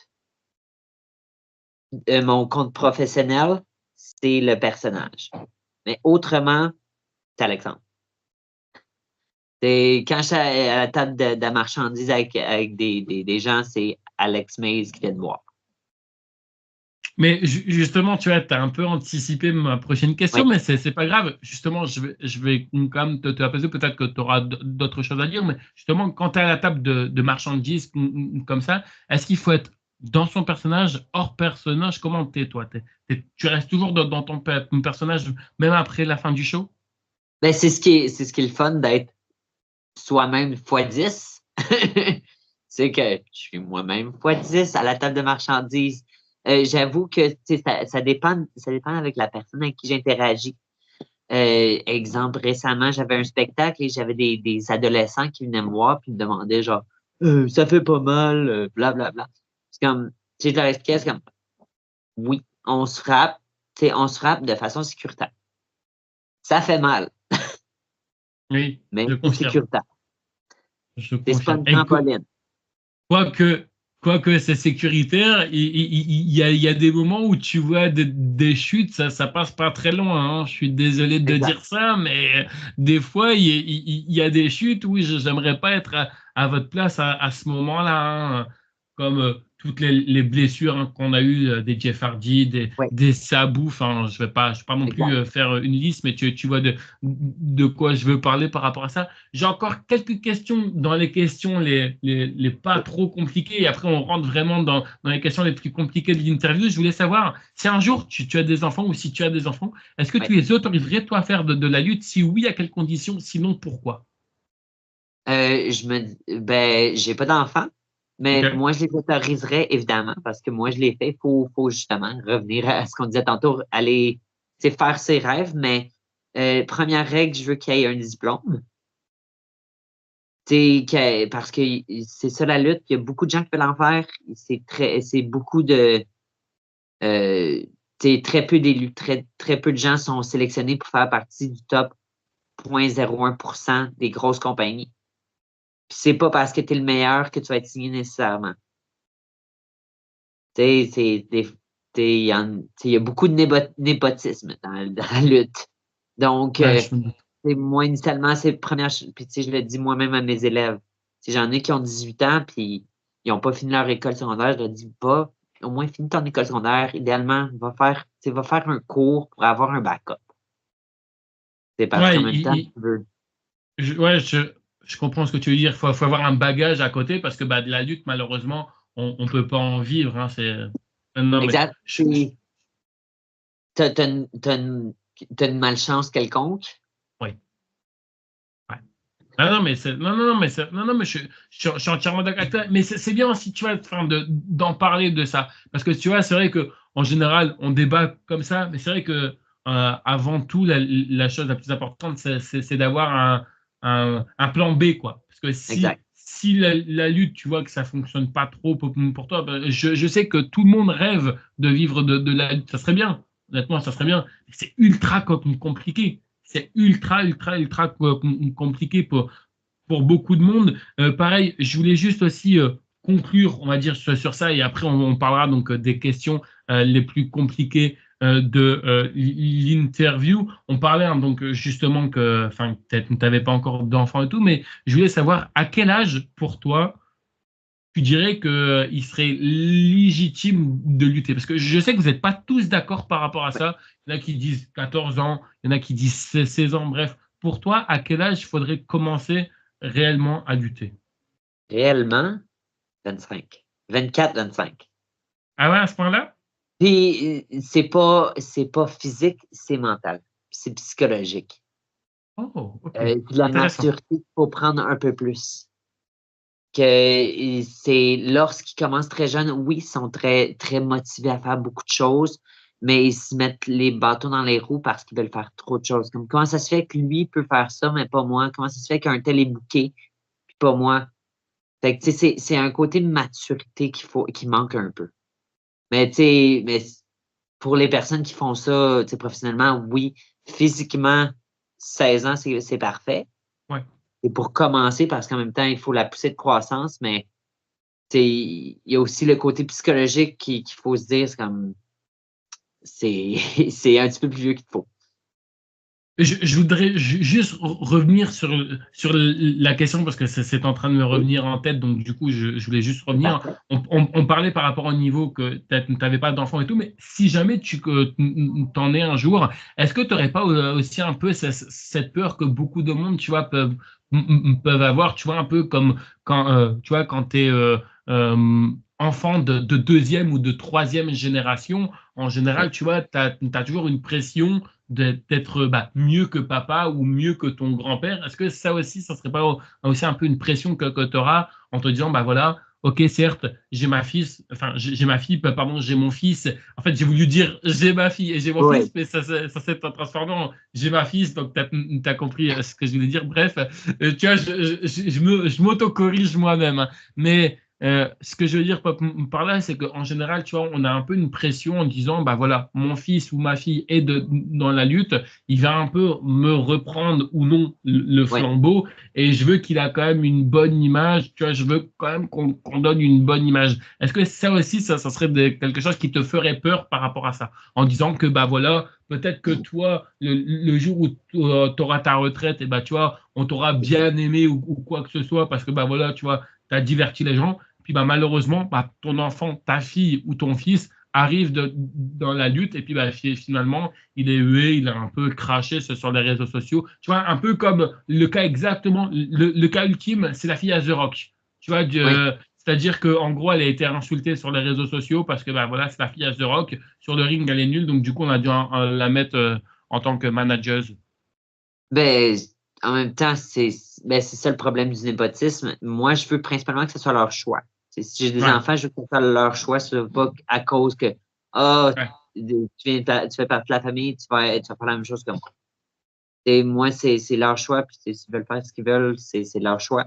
professionnel, c'est le personnage. Mais autrement, c'est Alexandre. Quand je suis à la table de la marchandise avec des gens, c'est Alex Mays qui vient de voir. Mais justement, tu vois, tu as un peu anticipé ma prochaine question, Oui. mais c'est pas grave. Justement, je vais quand même te poser, peut-être que tu auras d'autres choses à dire, mais justement, quand tu es à la table de marchandises comme ça, est-ce qu'il faut être dans son personnage, hors personnage? Comment t'es, toi? Tu restes toujours dans ton personnage, même après la fin du show? Ben, c'est ce qui est le fun d'être soi-même fois 10. C'est que je suis moi-même fois 10 à la table de marchandises. J'avoue que tu sais, ça dépend avec la personne avec qui j'interagis. Exemple, récemment, j'avais un spectacle et j'avais des adolescents qui venaient me voir et me demandaient genre ça fait pas mal, blablabla. C'est comme, tu sais, je leur expliquais, c'est comme oui, on se frappe, tu sais, on se frappe de façon sécuritaire. Ça fait mal, Oui, mais je c'est confirme. sécuritaire. Je C'est pas confirme. une Écoute, trampoline. Quoique, quoique c'est sécuritaire, il y a des moments où tu vois des chutes, ça passe pas très loin, hein. Je suis désolé de Exact. dire ça, mais des fois, il y a des chutes où j'aimerais pas être à votre place à ce moment-là, hein. Comme toutes les blessures, hein, qu'on a eues, des Jeff Hardy, Oui, des Sabu. Enfin, je vais pas non plus exact. faire une liste, mais tu vois de quoi je veux parler par rapport à ça. J'ai encore quelques questions dans les questions les pas trop compliquées, et après on rentre vraiment dans les questions les plus compliquées de l'interview. Je voulais savoir si un jour tu as des enfants, ou si tu as des enfants, est-ce que Oui. tu les autoriserais, toi, à faire de la lutte? Si oui, à quelles conditions? Sinon, pourquoi? Ben, j'ai pas d'enfant, mais OK. moi, je les autoriserais, évidemment, parce que moi, je l'ai fait. Faut justement revenir à ce qu'on disait tantôt, aller, c'est faire ses rêves, mais première règle, je veux qu'il y ait un diplôme. Parce que c'est ça la lutte. Il y a beaucoup de gens qui veulent en faire. C'est beaucoup de, euh, très peu d'élus, très peu de gens sont sélectionnés pour faire partie du top 0,01% des grosses compagnies. Puis c'est pas parce que tu es le meilleur que tu vas être signé nécessairement. Tu sais, il y a beaucoup de népotisme dans la lutte. Donc, Ouais, je me doute. moi, initialement, c'est première. Puis, tu sais, je le dis moi-même à mes élèves. Si j'en ai qui ont 18 ans, puis ils n'ont pas fini leur école secondaire, je leur dis pas, au moins, finis ton école secondaire. Idéalement, va faire un cours pour avoir un backup. C'est parce Ouais, qu'en même temps, tu veux. ouais, je comprends ce que tu veux dire. Faut avoir un bagage à côté, parce que bah, de la lutte, malheureusement, on peut pas en vivre, hein. Non, mais Exact. T'as une malchance quelconque. ouais. Ouais. Ah non, mais non, mais je suis entièrement d'accord avec toi. Mais c'est bien aussi, tu vois, enfin, d'en parler de ça. Parce que tu vois, c'est vrai que en général, on débat comme ça, mais c'est vrai que avant tout, la chose la plus importante, c'est d'avoir un plan B, quoi. Parce que Exact. si la lutte, tu vois que ça fonctionne pas trop pour toi, ben, je sais que tout le monde rêve de vivre de la lutte. Ça serait bien. Honnêtement, ça serait bien. C'est ultra compliqué. C'est ultra compliqué pour beaucoup de monde. Pareil, je voulais juste aussi conclure, on va dire, sur ça, et après on parlera donc des questions les plus compliquées de l'interview. On parlait, hein, donc justement que, enfin, peut-être tu n'avais pas encore d'enfant et tout, mais je voulais savoir à quel âge pour toi tu dirais qu'il serait légitime de lutter? Parce que je sais que vous n'êtes pas tous d'accord par rapport à Ouais. ça. Il y en a qui disent 14 ans, il y en a qui disent 16 ans. Bref, pour toi, à quel âge il faudrait commencer réellement à lutter? Réellement, 25. 24, 25. Ah ouais, à ce point-là? Puis, c'est pas physique, c'est mental. C'est psychologique. Oh, ok. De la Intéressant. maturité qu'il faut prendre un peu plus. Que c'est lorsqu'ils commencent très jeunes, oui, ils sont très, très motivés à faire beaucoup de choses, mais ils se mettent les bâtons dans les roues parce qu'ils veulent faire trop de choses. Comme comment ça se fait que lui peut faire ça, mais pas moi? Comment ça se fait qu'un tel est booké, puis pas moi? Fait que, tu sais, c'est un côté de maturité qui manque un peu. Mais, tu sais, mais pour les personnes qui font ça, tu sais, professionnellement, oui, physiquement, 16 ans, c'est parfait. Ouais. Et pour commencer, parce qu'en même temps, il faut la poussée de croissance, mais tu sais, il y a aussi le côté psychologique qu'il faut se dire, c'est comme, c'est c'est un petit peu plus vieux qu'il faut. Je voudrais juste revenir sur la question parce que c'est en train de me Oui, revenir en tête, donc du coup, je voulais juste c'est revenir. parfait. On parlait par rapport au niveau que tu n'avais pas d'enfant et tout, mais si jamais tu t'en es un jour, est-ce que tu n'aurais pas aussi un peu cette peur que beaucoup de monde, tu vois, peuvent avoir, tu vois, un peu comme quand, tu vois, quand tu es enfant de deuxième ou de troisième génération, en général, Oui, tu vois, tu as toujours une pression d'être mieux que papa ou mieux que ton grand-père. Est-ce que ça aussi, ça serait pas aussi un peu une pression que tu auras en te disant, bah voilà, ok, certes, j'ai ma fille, enfin, j'ai ma fille, pardon, j'ai mon fils. En fait, j'ai voulu dire j'ai ma fille et j'ai mon fils, oui, mais ça s'est transformé en j'ai ma fille, donc tu as compris ce que je voulais dire. Bref, tu vois, je m'auto-corrige moi-même, hein. Mais ce que je veux dire par là, c'est qu'en général, tu vois, on a un peu une pression en disant, bah voilà, mon fils ou ma fille est dans la lutte, il va un peu me reprendre ou non le oui. flambeau, et je veux qu'il a quand même une bonne image, tu vois, je veux quand même qu'on donne une bonne image. Est-ce que ça aussi, ça serait quelque chose qui te ferait peur par rapport à ça, en disant que, bah voilà, peut-être que toi, le jour où tu auras ta retraite, et bah tu vois, on t'aura bien aimé ou quoi que ce soit, parce que, bah voilà, tu vois, tu as diverti les gens, puis bah, malheureusement, bah, ton enfant, ta fille ou ton fils arrive dans la lutte et puis bah, finalement, il est hué, il a un peu craché sur les réseaux sociaux. Tu vois, un peu comme le cas exactement, le cas ultime, c'est la fille à The Rock. Tu vois, Oui. c'est-à-dire qu'en gros, elle a été insultée sur les réseaux sociaux parce que bah, voilà, c'est la fille à The Rock. Sur le ring, elle est nulle, donc du coup, on a dû la mettre en tant que manageuse. Ben, en même temps, c'est ça le problème du népotisme. Moi, je veux principalement que ce soit leur choix. Si j'ai des Ouais, enfants, je veux que ce soit leur choix, ce soit pas à cause que, ah, ouais. tu fais partie de la famille, tu vas faire la même chose que moi. Et moi, c'est leur choix, puis s'ils veulent faire ce qu'ils veulent, c'est leur choix.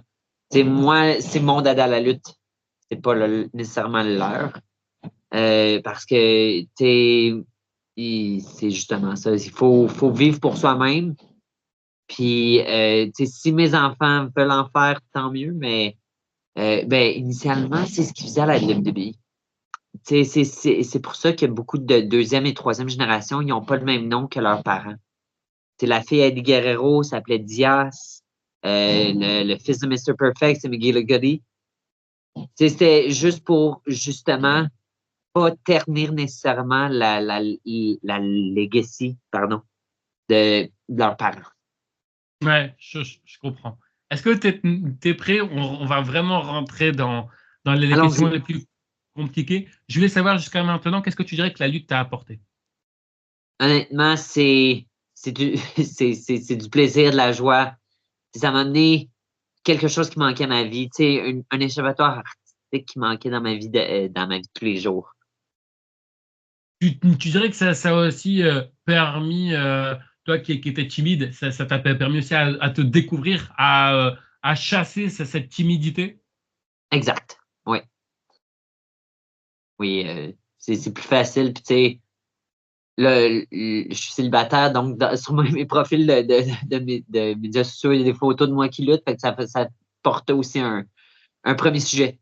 Moi, c'est mon dada à la lutte. C'est pas nécessairement le leur. Parce que, c'est justement ça. Faut vivre pour soi-même. Puis, si mes enfants veulent en faire, tant mieux, mais ben, initialement, c'est ce qu'ils faisaient à la WWE. C'est pour ça que beaucoup de deuxième et troisième génération, ils n'ont pas le même nom que leurs parents. La fille Eddie Guerrero s'appelait Diaz. Le fils de Mr. Perfect, c'est McGillicuddy Goody. C'était juste pour, justement, pas ternir nécessairement la legacy, pardon, de leurs parents. Ouais, je comprends. Est-ce que tu es prêt? On va vraiment rentrer dans les questions Allons-y. les plus compliquées. Je voulais savoir jusqu'à maintenant, qu'est-ce que tu dirais que la lutte t'a apporté? Honnêtement, c'est du, c'est du plaisir, de la joie. Ça m'a amené quelque chose qui manquait à ma vie, un échappatoire artistique qui manquait dans ma vie dans ma vie de tous les jours. Tu dirais que ça a aussi permis, toi qui étais timide, ça t'a permis aussi à te découvrir, à chasser cette timidité? Exact. Oui. Oui, c'est plus facile. Puis, tu sais, là, je suis célibataire, donc sur mes profils de médias sociaux, il y a des photos de moi qui lutte, fait que ça porte aussi un premier sujet.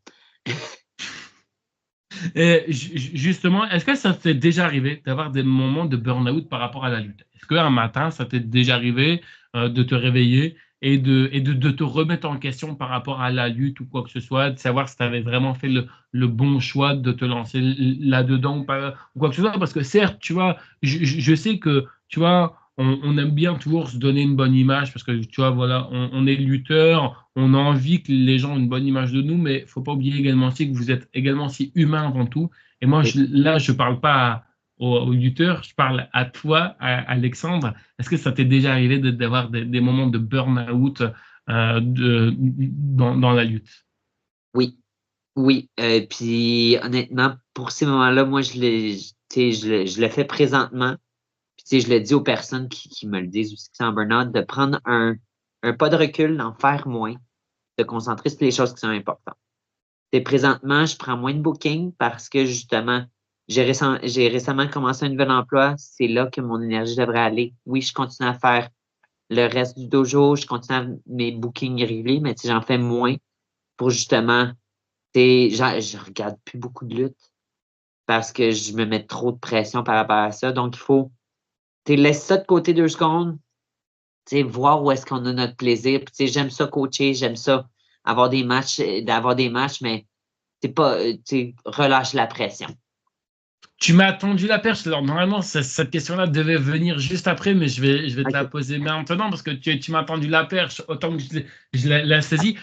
Et justement, est-ce que ça t'est déjà arrivé d'avoir des moments de burn-out par rapport à la lutte? Est-ce qu'un matin, ça t'est déjà arrivé de te réveiller et de te remettre en question par rapport à la lutte ou quoi que ce soit, de savoir si tu avais vraiment fait le bon choix de te lancer là-dedans ou pas, ou quoi que ce soit? Parce que certes, tu vois, je sais que, tu vois, on aime bien toujours se donner une bonne image parce que, tu vois, voilà, on est lutteur, on a envie que les gens aient une bonne image de nous, mais il ne faut pas oublier également aussi que vous êtes également aussi humain avant tout. Et moi, Oui. là, je ne parle pas aux lutteurs. Je parle à toi, Alexandre. Est-ce que ça t'est déjà arrivé d'avoir des moments de burn-out dans la lutte? Oui, oui. Puis honnêtement, pour ces moments-là, moi, je le fais présentement. Puis, je le dis aux personnes qui me le disent aussi, qui sont en burn-out, de prendre un pas de recul, d'en faire moins, de concentrer sur les choses qui sont importantes. Et présentement, je prends moins de booking parce que justement, j'ai récemment commencé un nouvel emploi. C'est là que mon énergie devrait aller. Oui, je continue à faire le reste du dojo, je continue à mes bookings réguliers, mais j'en fais moins pour justement, je regarde plus beaucoup de luttes parce que je me mets trop de pression par rapport à ça. Donc, il faut, laisse ça de côté 2 secondes, voir où est-ce qu'on a notre plaisir. Puis, j'aime ça coacher, j'aime ça d'avoir des matchs, mais c'est pas, relâche la pression. Tu m'as tendu la perche. Alors, normalement, cette question-là devait venir juste après, mais je vais te la OK. poser maintenant parce que tu m'as tendu la perche autant que je la saisis.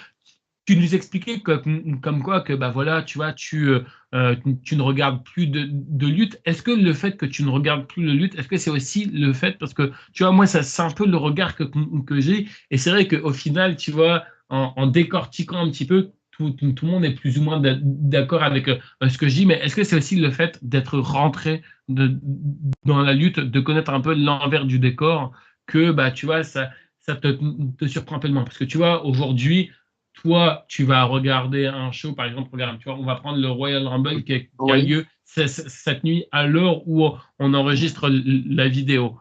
Tu nous expliquais comme quoi que bah voilà, tu vois, tu ne regardes plus de lutte. Est-ce que le fait que tu ne regardes plus de lutte, est-ce que c'est aussi le fait parce que tu vois, moi, ça c'est un peu le regard que j'ai, et c'est vrai qu'au final, tu vois, en décortiquant un petit peu, tout le monde est plus ou moins d'accord avec ce que je dis, mais est-ce que c'est aussi le fait d'être rentré dans la lutte, de connaître un peu l'envers du décor, que bah tu vois, ça te surprend un peu de moins. Parce que tu vois, aujourd'hui, toi, tu vas regarder un show, par exemple, regarde, tu vois, on va prendre le Royal Rumble qui a Oui, lieu cette nuit à l'heure où on enregistre la vidéo.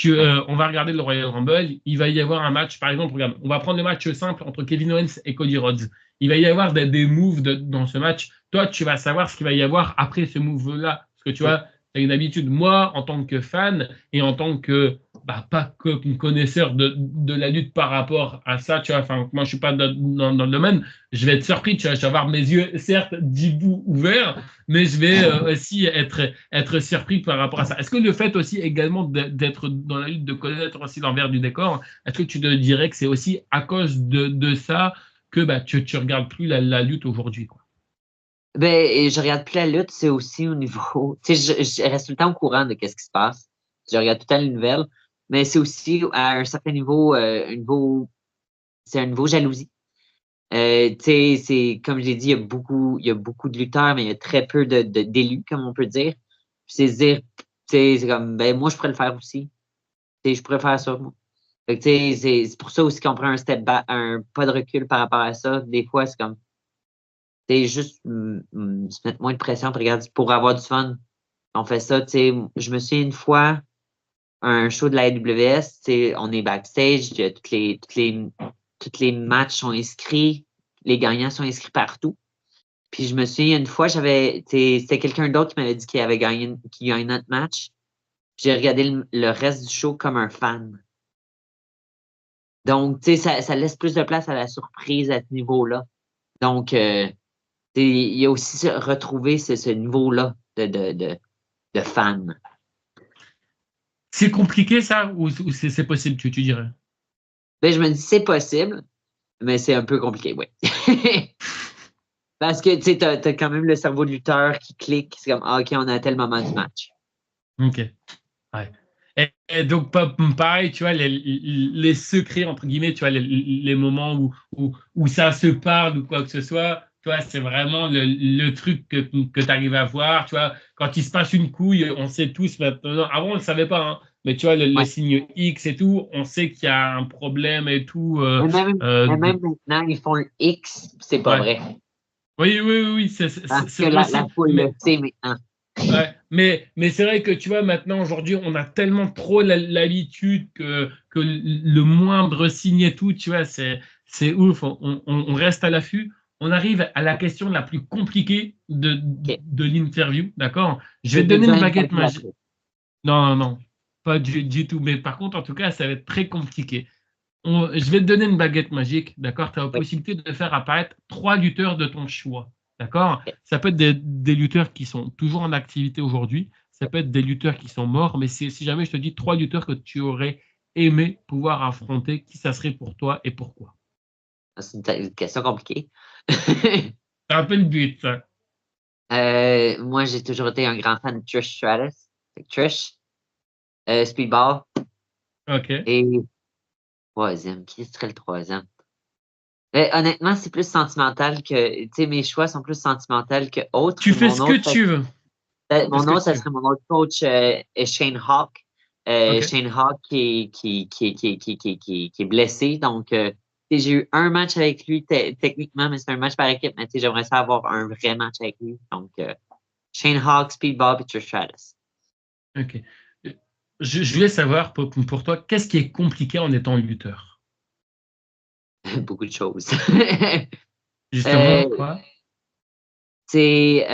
On va regarder le Royal Rumble, il va y avoir un match, par exemple, regarde, on va prendre le match simple entre Kevin Owens et Cody Rhodes. Il va y avoir des moves dans ce match. Toi, tu vas savoir ce qu'il va y avoir après ce move-là. Parce que tu oui. vois, tu as une habitude, moi, en tant que fan et en tant que bah, pas que connaisseur de la lutte par rapport à ça, tu vois, enfin, moi je suis pas dans le domaine, je vais être surpris, tu vois, je vais avoir mes yeux certes 10 bouts ouverts, mais je vais aussi être surpris par rapport à ça. Est-ce que le fait aussi également d'être dans la lutte, de connaître aussi l'envers du décor, est-ce que tu te dirais que c'est aussi à cause de ça que bah, tu regardes plus la lutte aujourd'hui, quoi? Ben, et je regarde plus la lutte, c'est aussi au niveau. Je reste tout le temps au courant de ce qui se passe. Je regarde tout le temps les nouvelles, mais c'est aussi à un certain niveau, c'est un niveau jalousie. C'est comme j'ai dit, il y a beaucoup de lutteurs, mais il y a très peu d'élus, comme on peut dire. Puis c'est se dire, c'est comme, ben moi je pourrais le faire aussi. Je pourrais faire ça, moi. Fait que, c'est pour ça aussi qu'on prend un step back, un pas de recul par rapport à ça. Des fois, c'est comme, juste se mettre moins de pression, puis regarde, pour avoir du fun. On fait ça, je me souviens une fois, un show de la AWS, on est backstage, tous les matchs sont inscrits, les gagnants sont inscrits partout. Puis je me souviens une fois, c'était quelqu'un d'autre qui m'avait dit qu'il avait gagné, qu'il gagnait notre match. J'ai regardé le reste du show comme un fan. Donc, ça laisse plus de place à la surprise à ce niveau-là. Donc, il y a aussi retrouver ce niveau-là de fan. C'est compliqué ça ou c'est possible, tu dirais? Ben, je me dis, c'est possible, mais c'est un peu compliqué, oui. Parce que, t'as quand même le cerveau de lutteur qui clique. C'est comme, ah, OK, on a tel moment du match. Ok. Ouais. Et donc, pareil, tu vois, les secrets, entre guillemets, tu vois, les moments où ça se parle ou quoi que ce soit, tu vois, c'est vraiment le truc que tu arrives à voir. Tu vois, quand il se passe une couille, on sait tous maintenant. Avant, on ne le savait pas, hein, mais tu vois, le Ouais. signe X et tout, on sait qu'il y a un problème et tout. Mais même maintenant, ils font le X, c'est pas Ouais. vrai. Oui, oui, oui, oui, Parce c'est que vrai la aussi. foule le sait maintenant. Ouais, mais c'est vrai que tu vois, maintenant, aujourd'hui, on a tellement trop l'habitude que le moindre signe et tout, tu vois, c'est ouf. On reste à l'affût. On arrive à la question la plus compliquée OK. de l'interview, d'accord? Je vais J'ai te donner une besoin d'une baguette magique. calculatrice. Non, non, non, pas du tout. Mais par contre, en tout cas, ça va être très compliqué. Je vais te donner une baguette magique, d'accord? Tu as la Oui. possibilité de faire apparaître 3 lutteurs de ton choix, d'accord? OK. Ça peut être des lutteurs qui sont toujours en activité aujourd'hui, ça peut être des lutteurs qui sont morts, mais si jamais je te dis 3 lutteurs que tu aurais aimé pouvoir affronter, qui ça serait pour toi et pourquoi? C'est une question compliquée. C'est un peu le but, ça. Moi, j'ai toujours été un grand fan de Trish Stratus. Fait que Trish, Speedball. OK. Et troisième, qui serait le troisième? Honnêtement, c'est plus sentimental que. Tu sais, mes choix sont plus sentimentaux que autres. Tu fais ce que tu veux. Mon autre, ça serait mon autre coach, Shane Hawk. OK. Shane Hawk qui est blessé. Donc, j'ai eu un match avec lui techniquement, mais c'est un match par équipe. Mais j'aimerais ça avoir un vrai match avec lui. Donc, Shane Hawk, Speedball et Trish Stratus. OK. Je voulais savoir pour toi, qu'est-ce qui est compliqué en étant lutteur? Beaucoup de choses. Justement, quoi? C'est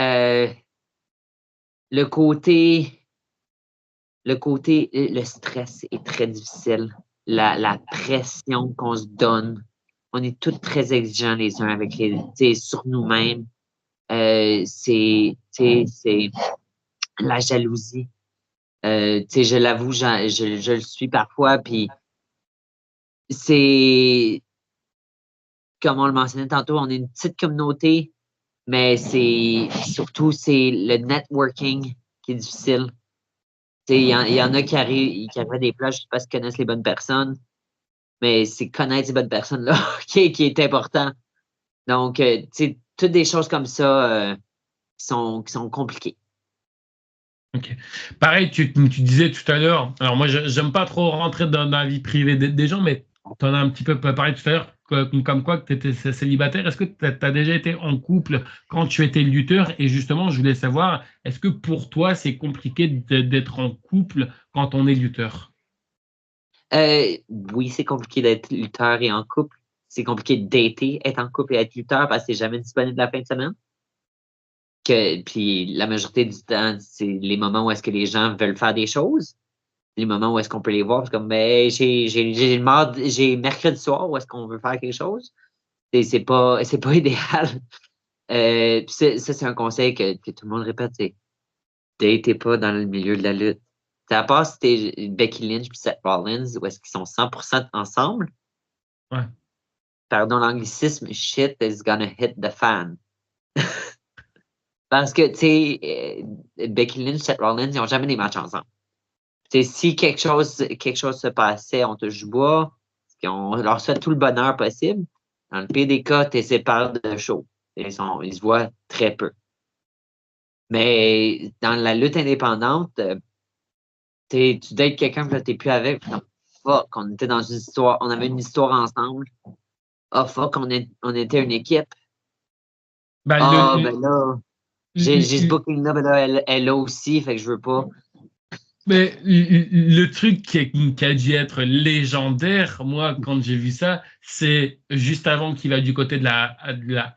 le côté, le stress est très difficile. La pression qu'on se donne. On est tous très exigeants les uns avec sur nous-mêmes. C'est la jalousie. Je l'avoue, je le suis parfois, puis c'est, comme on le mentionnait tantôt, on est une petite communauté, mais c'est le networking qui est difficile. Il y en a qui arrivent à des plages parce qu'ils connaissent les bonnes personnes, mais c'est connaître ces bonnes personnes-là qui est important. Donc, toutes des choses comme ça qui sont compliquées. OK. Pareil, tu disais tout à l'heure, alors moi, j'aime pas trop rentrer dans la vie privée des gens, mais tu en as un petit peu parlé tout à l'heure, comme quoi que tu étais célibataire. Est-ce que tu as déjà été en couple quand tu étais lutteur? Et justement, je voulais savoir, est-ce que pour toi, c'est compliqué d'être en couple quand on est lutteur? Oui, c'est compliqué d'être lutteur et en couple. C'est compliqué de dater, être en couple et être lutteur parce que c'est jamais disponible la fin de semaine. Puis la majorité du temps, c'est les moments où est-ce que les gens veulent faire des choses. Les moments où est-ce qu'on peut les voir, c'est comme ben, j'ai mercredi soir où est-ce qu'on veut faire quelque chose. C'est pas idéal. Puis ça, c'est un conseil que tout le monde répète, c'est datez pas dans le milieu de la lutte. À part si t'es Becky Lynch et Seth Rollins, où est-ce qu'ils sont 100% ensemble, Ouais. pardon l'anglicisme, shit is gonna hit the fan. Parce que, tu sais, Becky Lynch, Seth Rollins, ils n'ont jamais des matchs ensemble. Tu sais, si quelque chose se passait, on te joue bois, puis on leur souhaite tout le bonheur possible. Dans le pire des cas, tu es séparé de show. Ils se voient très peu. Mais dans la lutte indépendante, tu dates quelqu'un que tu n'es plus avec. Non, fuck, on était dans une histoire, on avait une histoire ensemble. Ah, fuck, on était une équipe. Bah, Ah, ben là, j'ai ce le- booking-là, ben là, elle a aussi, fait que je veux pas. Mais le truc qui a dû être légendaire, moi, quand j'ai vu ça, c'est juste avant qu'il va du côté de la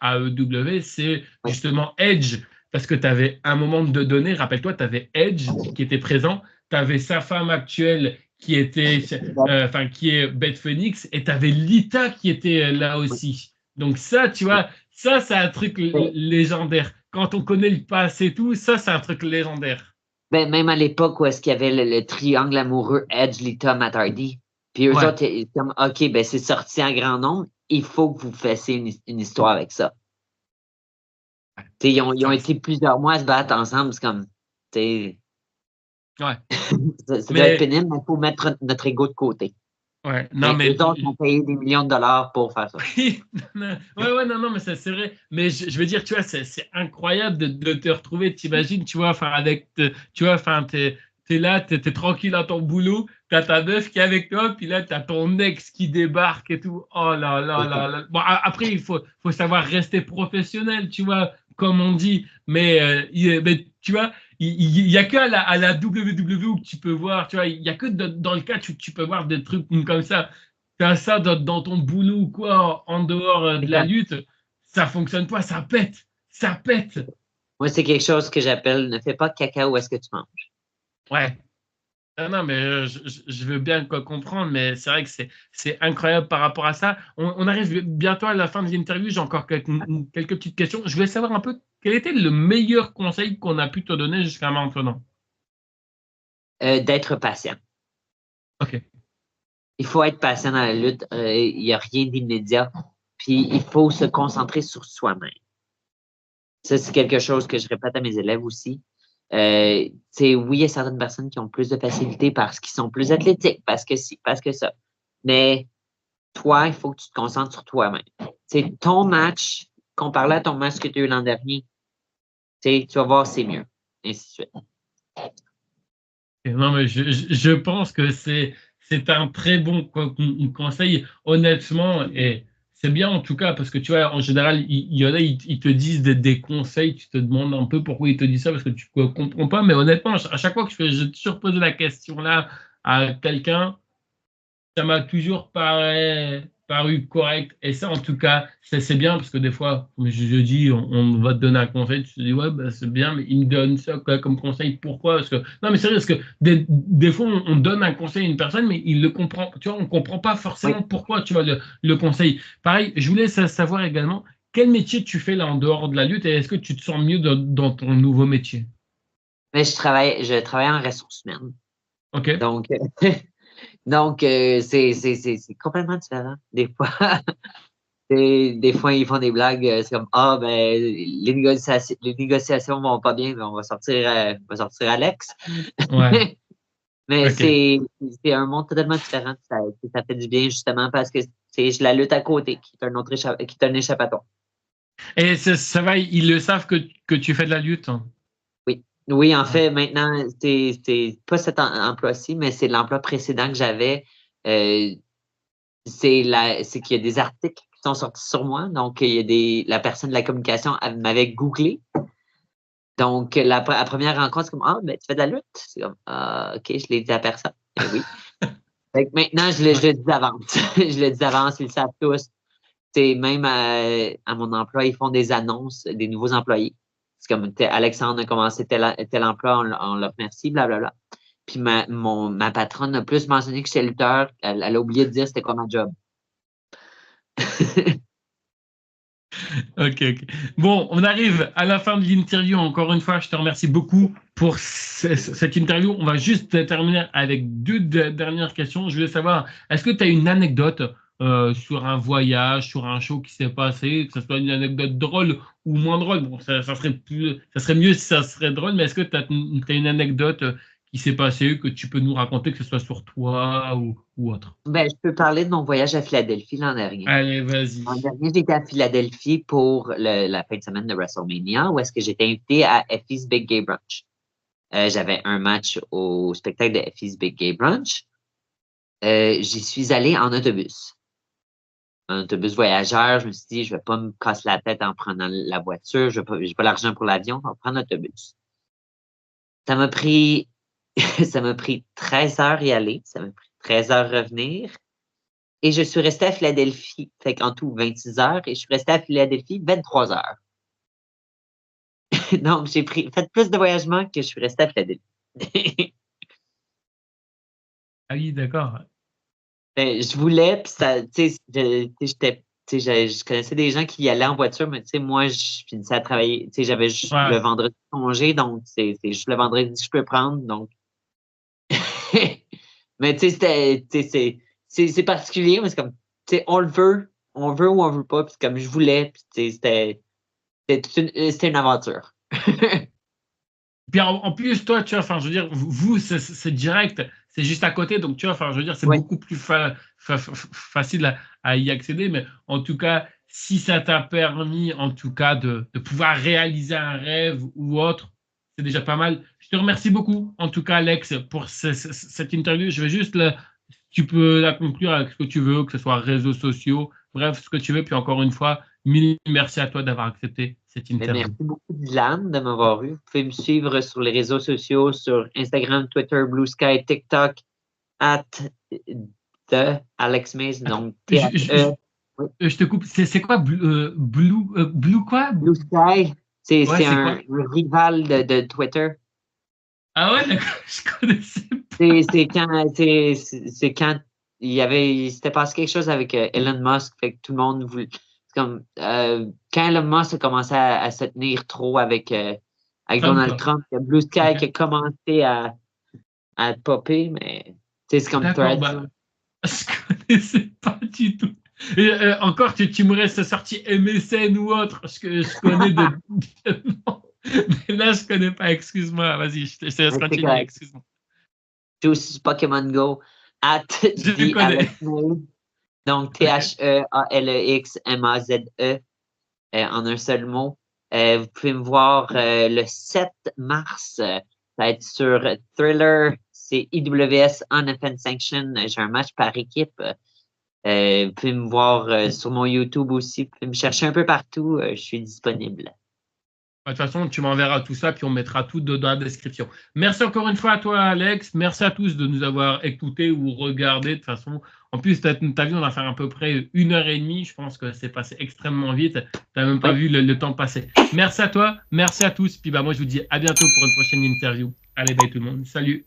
AEW, c'est Ouais, justement Edge. Parce que tu avais un moment de donné, rappelle-toi, tu avais Edge qui était présent, tu avais sa femme actuelle qui était, enfin, qui est Beth Phoenix, et tu avais Lita qui était là aussi. Donc ça, tu vois, ça, c'est un truc ouais. légendaire. Quand on connaît le passé et tout, ça, c'est un truc légendaire. Ben, même à l'époque où est-ce qu'il y avait le triangle amoureux Edge, Lita, Matt Hardy, puis eux Ouais. autres, comme, OK, ben c'est sorti en grand nombre, il faut que vous fassiez une histoire avec ça. T'sais, ils ont Ça, été plusieurs mois à se battre ensemble, c'est comme, t'sais, ouais. ça doit être Mais, pénible, mais il faut mettre notre ego de côté. ouais, non, Mais mais, eux autres ont payé des millions de dollars pour faire ça. ouais, ouais, non, non, mais c'est vrai. Mais je veux dire, tu vois, c'est incroyable de te retrouver, t'imagines, tu vois, enfin, tu vois, enfin, t'es là, t'es tranquille à ton boulot, t'as ta meuf qui est avec toi, puis là, t'as ton ex qui débarque et tout. Oh là là C'est ça. là là. Bon, après, il faut savoir rester professionnel, tu vois, comme on dit. Mais tu vois, il y a que à la WWE où tu peux voir, tu vois, il y a que dans le cas où tu peux voir des trucs comme ça. T'as ça dans ton boulot ou quoi, en dehors de la Exact. lutte, ça fonctionne pas, ça pète, ça pète. Moi, c'est quelque chose que j'appelle ne fais pas de caca où est-ce que tu manges. Ouais. Ah non, mais je veux bien comprendre, mais c'est vrai que c'est incroyable par rapport à ça. On arrive bientôt à la fin de l'interview, j'ai encore quelques petites questions. Je voulais savoir un peu quel était le meilleur conseil qu'on a pu te donner jusqu'à maintenant. D'être patient. Ok. Il faut être patient dans la lutte. Il n'y a rien d'immédiat. Puis il faut se concentrer sur soi-même. Ça, c'est quelque chose que je répète à mes élèves aussi. Oui, il y a certaines personnes qui ont plus de facilité parce qu'ils sont plus athlétiques, parce que parce que ça. Mais toi, il faut que tu te concentres sur toi-même. Ton match, comparé à ton match que tu as eu l'an dernier, tu vas voir, c'est mieux. Et ainsi de suite. Non, mais je pense que c'est un très bon conseil, honnêtement, et c'est bien en tout cas, parce que tu vois, en général, il y en a, ils te disent des conseils, tu te demandes un peu pourquoi ils te disent ça, parce que tu ne comprends pas, mais honnêtement, à chaque fois que je toujours posé la question là à quelqu'un, ça m'a toujours paru correct. Et ça, en tout cas, c'est bien parce que des fois, comme je dis, on va te donner un conseil, tu te dis, ouais, bah, c'est bien, mais il me donne ça quoi, comme conseil. Pourquoi? Parce que, non, mais sérieux, parce que des fois, on donne un conseil à une personne, mais il le comprend. Tu vois, on ne comprend pas Oui. forcément pourquoi tu vois le conseil. Pareil, je voulais savoir également quel métier tu fais là en dehors de la lutte et est-ce que tu te sens mieux dans ton nouveau métier? Mais je travaille en ressources humaines. OK? Donc, c'est complètement différent. Des fois, des fois, ils font des blagues. C'est comme, ah, ben, les négociations vont pas bien, mais on va sortir Alex. Ouais. Mais OK. c'est un monde totalement différent. Ça fait du bien, justement, parce que c'est la lutte à côté qui est qui est un échappatoire. Et ça va, ils le savent que tu fais de la lutte? Oui. Oui, en fait, maintenant, c'est pas cet emploi-ci, mais c'est l'emploi précédent que j'avais. Euh, c'est qu'il y a des articles qui sont sortis sur moi. Donc, il y a la personne de la communication elle m'avait googlé. Donc, la première rencontre, c'est comme, ah, ben, tu fais de la lutte? C'est comme, ah, OK, je l'ai dit à personne. Eh oui. Fait que maintenant, je le dis d'avance. Je le dis d'avance, ils le savent tous. Même à mon emploi, ils font des annonces des nouveaux employés. C'est comme, Alexandre a commencé tel emploi, on le remercie, blablabla. Puis ma patronne a plus mentionné que j'étais lutteur. Elle a oublié de dire c'était quoi ma job. Ok, ok. Bon, on arrive à la fin de l'interview. Encore une fois, je te remercie beaucoup pour cette interview. On va juste terminer avec deux dernières questions. Je voulais savoir, est-ce que tu as une anecdote sur un voyage, sur un show qui s'est passé, que ce soit une anecdote drôle ou moins drôle? Bon, ça serait mieux si ça serait drôle, mais est-ce que tu as, une anecdote qui s'est passée, que tu peux nous raconter, que ce soit sur toi ou autre? Ben, je peux parler de mon voyage à Philadelphie l'an dernier. Allez, vas-y. L'an dernier, j'étais à Philadelphie pour la fin de semaine de WrestleMania, où est-ce que j'étais invité à Effie's Big Gay Brunch. J'avais un match au spectacle de Effie's Big Gay Brunch. J'y suis allé en autobus. Un autobus voyageur. Je me suis dit, je vais pas me casser la tête en prenant la voiture. J'ai pas l'argent pour l'avion. On va prendre l'autobus. Ça m'a pris, ça m'a pris 13 heures y aller. Ça m'a pris 13 heures revenir. Et je suis resté à Philadelphie. Fait qu'en tout, 26 heures. Et je suis resté à Philadelphie 23 heures. Donc, fait plus de voyagement que je suis resté à Philadelphie. Ah oui, d'accord. Je voulais, puis ça, tu sais, je connaissais des gens qui y allaient en voiture, mais tu sais, moi, je finissais à travailler, tu sais, j'avais juste le Ouais. vendredi de congé, donc c'est juste le vendredi que je peux prendre, donc. Mais tu sais, c'est particulier, mais c'est comme, tu sais, on veut ou on veut pas, puis comme je voulais, puis tu sais, c'était une aventure. Puis en plus, toi, tu vois, enfin, je veux dire, vous, c'est direct, c'est juste à côté, donc tu vois, enfin, je veux dire, c'est Oui. beaucoup plus facile à y accéder, mais en tout cas, si ça t'a permis, en tout cas, de pouvoir réaliser un rêve ou autre, c'est déjà pas mal. Je te remercie beaucoup, en tout cas, Alex, pour cette interview. Je vais juste, tu peux la conclure avec ce que tu veux, que ce soit réseaux sociaux, bref, ce que tu veux. Puis encore une fois, mille merci à toi d'avoir accepté cette Ben, merci interview. beaucoup, Dylan, de m'avoir eu. Vous pouvez me suivre sur les réseaux sociaux, sur Instagram, Twitter, Blue Sky, TikTok, at the Alex Mays, Attends, donc T-H-E. Oui. je te coupe. C'est quoi Blue quoi? Blue Sky, c'est Ouais, c'est c'est un quoi? rival de Twitter. Ah ouais, d'accord, je connaissais pas. C'est quand il s'était passé quelque chose avec Elon Musk, fait que tout le monde voulait. C'est comme quand Elon Musk a commencé à se tenir trop avec Trump. Donald Trump, il y a Blue Sky Ok. qui a commencé à popper, mais c'est comme D'accord, Threads. bah, je connaissais pas du tout. Et, encore, tu me restes sorti MSN ou autre, parce que je connais de. Mais là, je connais pas, excuse-moi. Vas-y, je te laisse continuer, excuse-moi. Tous Pokémon Go, Je connais. Donc, TheAlexMaze, en un seul mot. Vous pouvez me voir le 7 mars. Ça va être sur Thriller, c'est IWS Unoffense Sanction. J'ai un match par équipe. Vous pouvez me voir sur mon YouTube aussi. Vous pouvez me chercher un peu partout. Je suis disponible. De toute façon, tu m'enverras tout ça, puis on mettra tout dans la description. Merci encore une fois à toi, Alex. Merci à tous de nous avoir écoutés ou regardés. De toute façon, en plus, tu as vu, on a fait à peu près 1h30. Je pense que c'est passé extrêmement vite. Tu n'as même pas vu le temps passer. Merci à toi, merci à tous. Puis moi, je vous dis à bientôt pour une prochaine interview. Allez, bye tout le monde. Salut.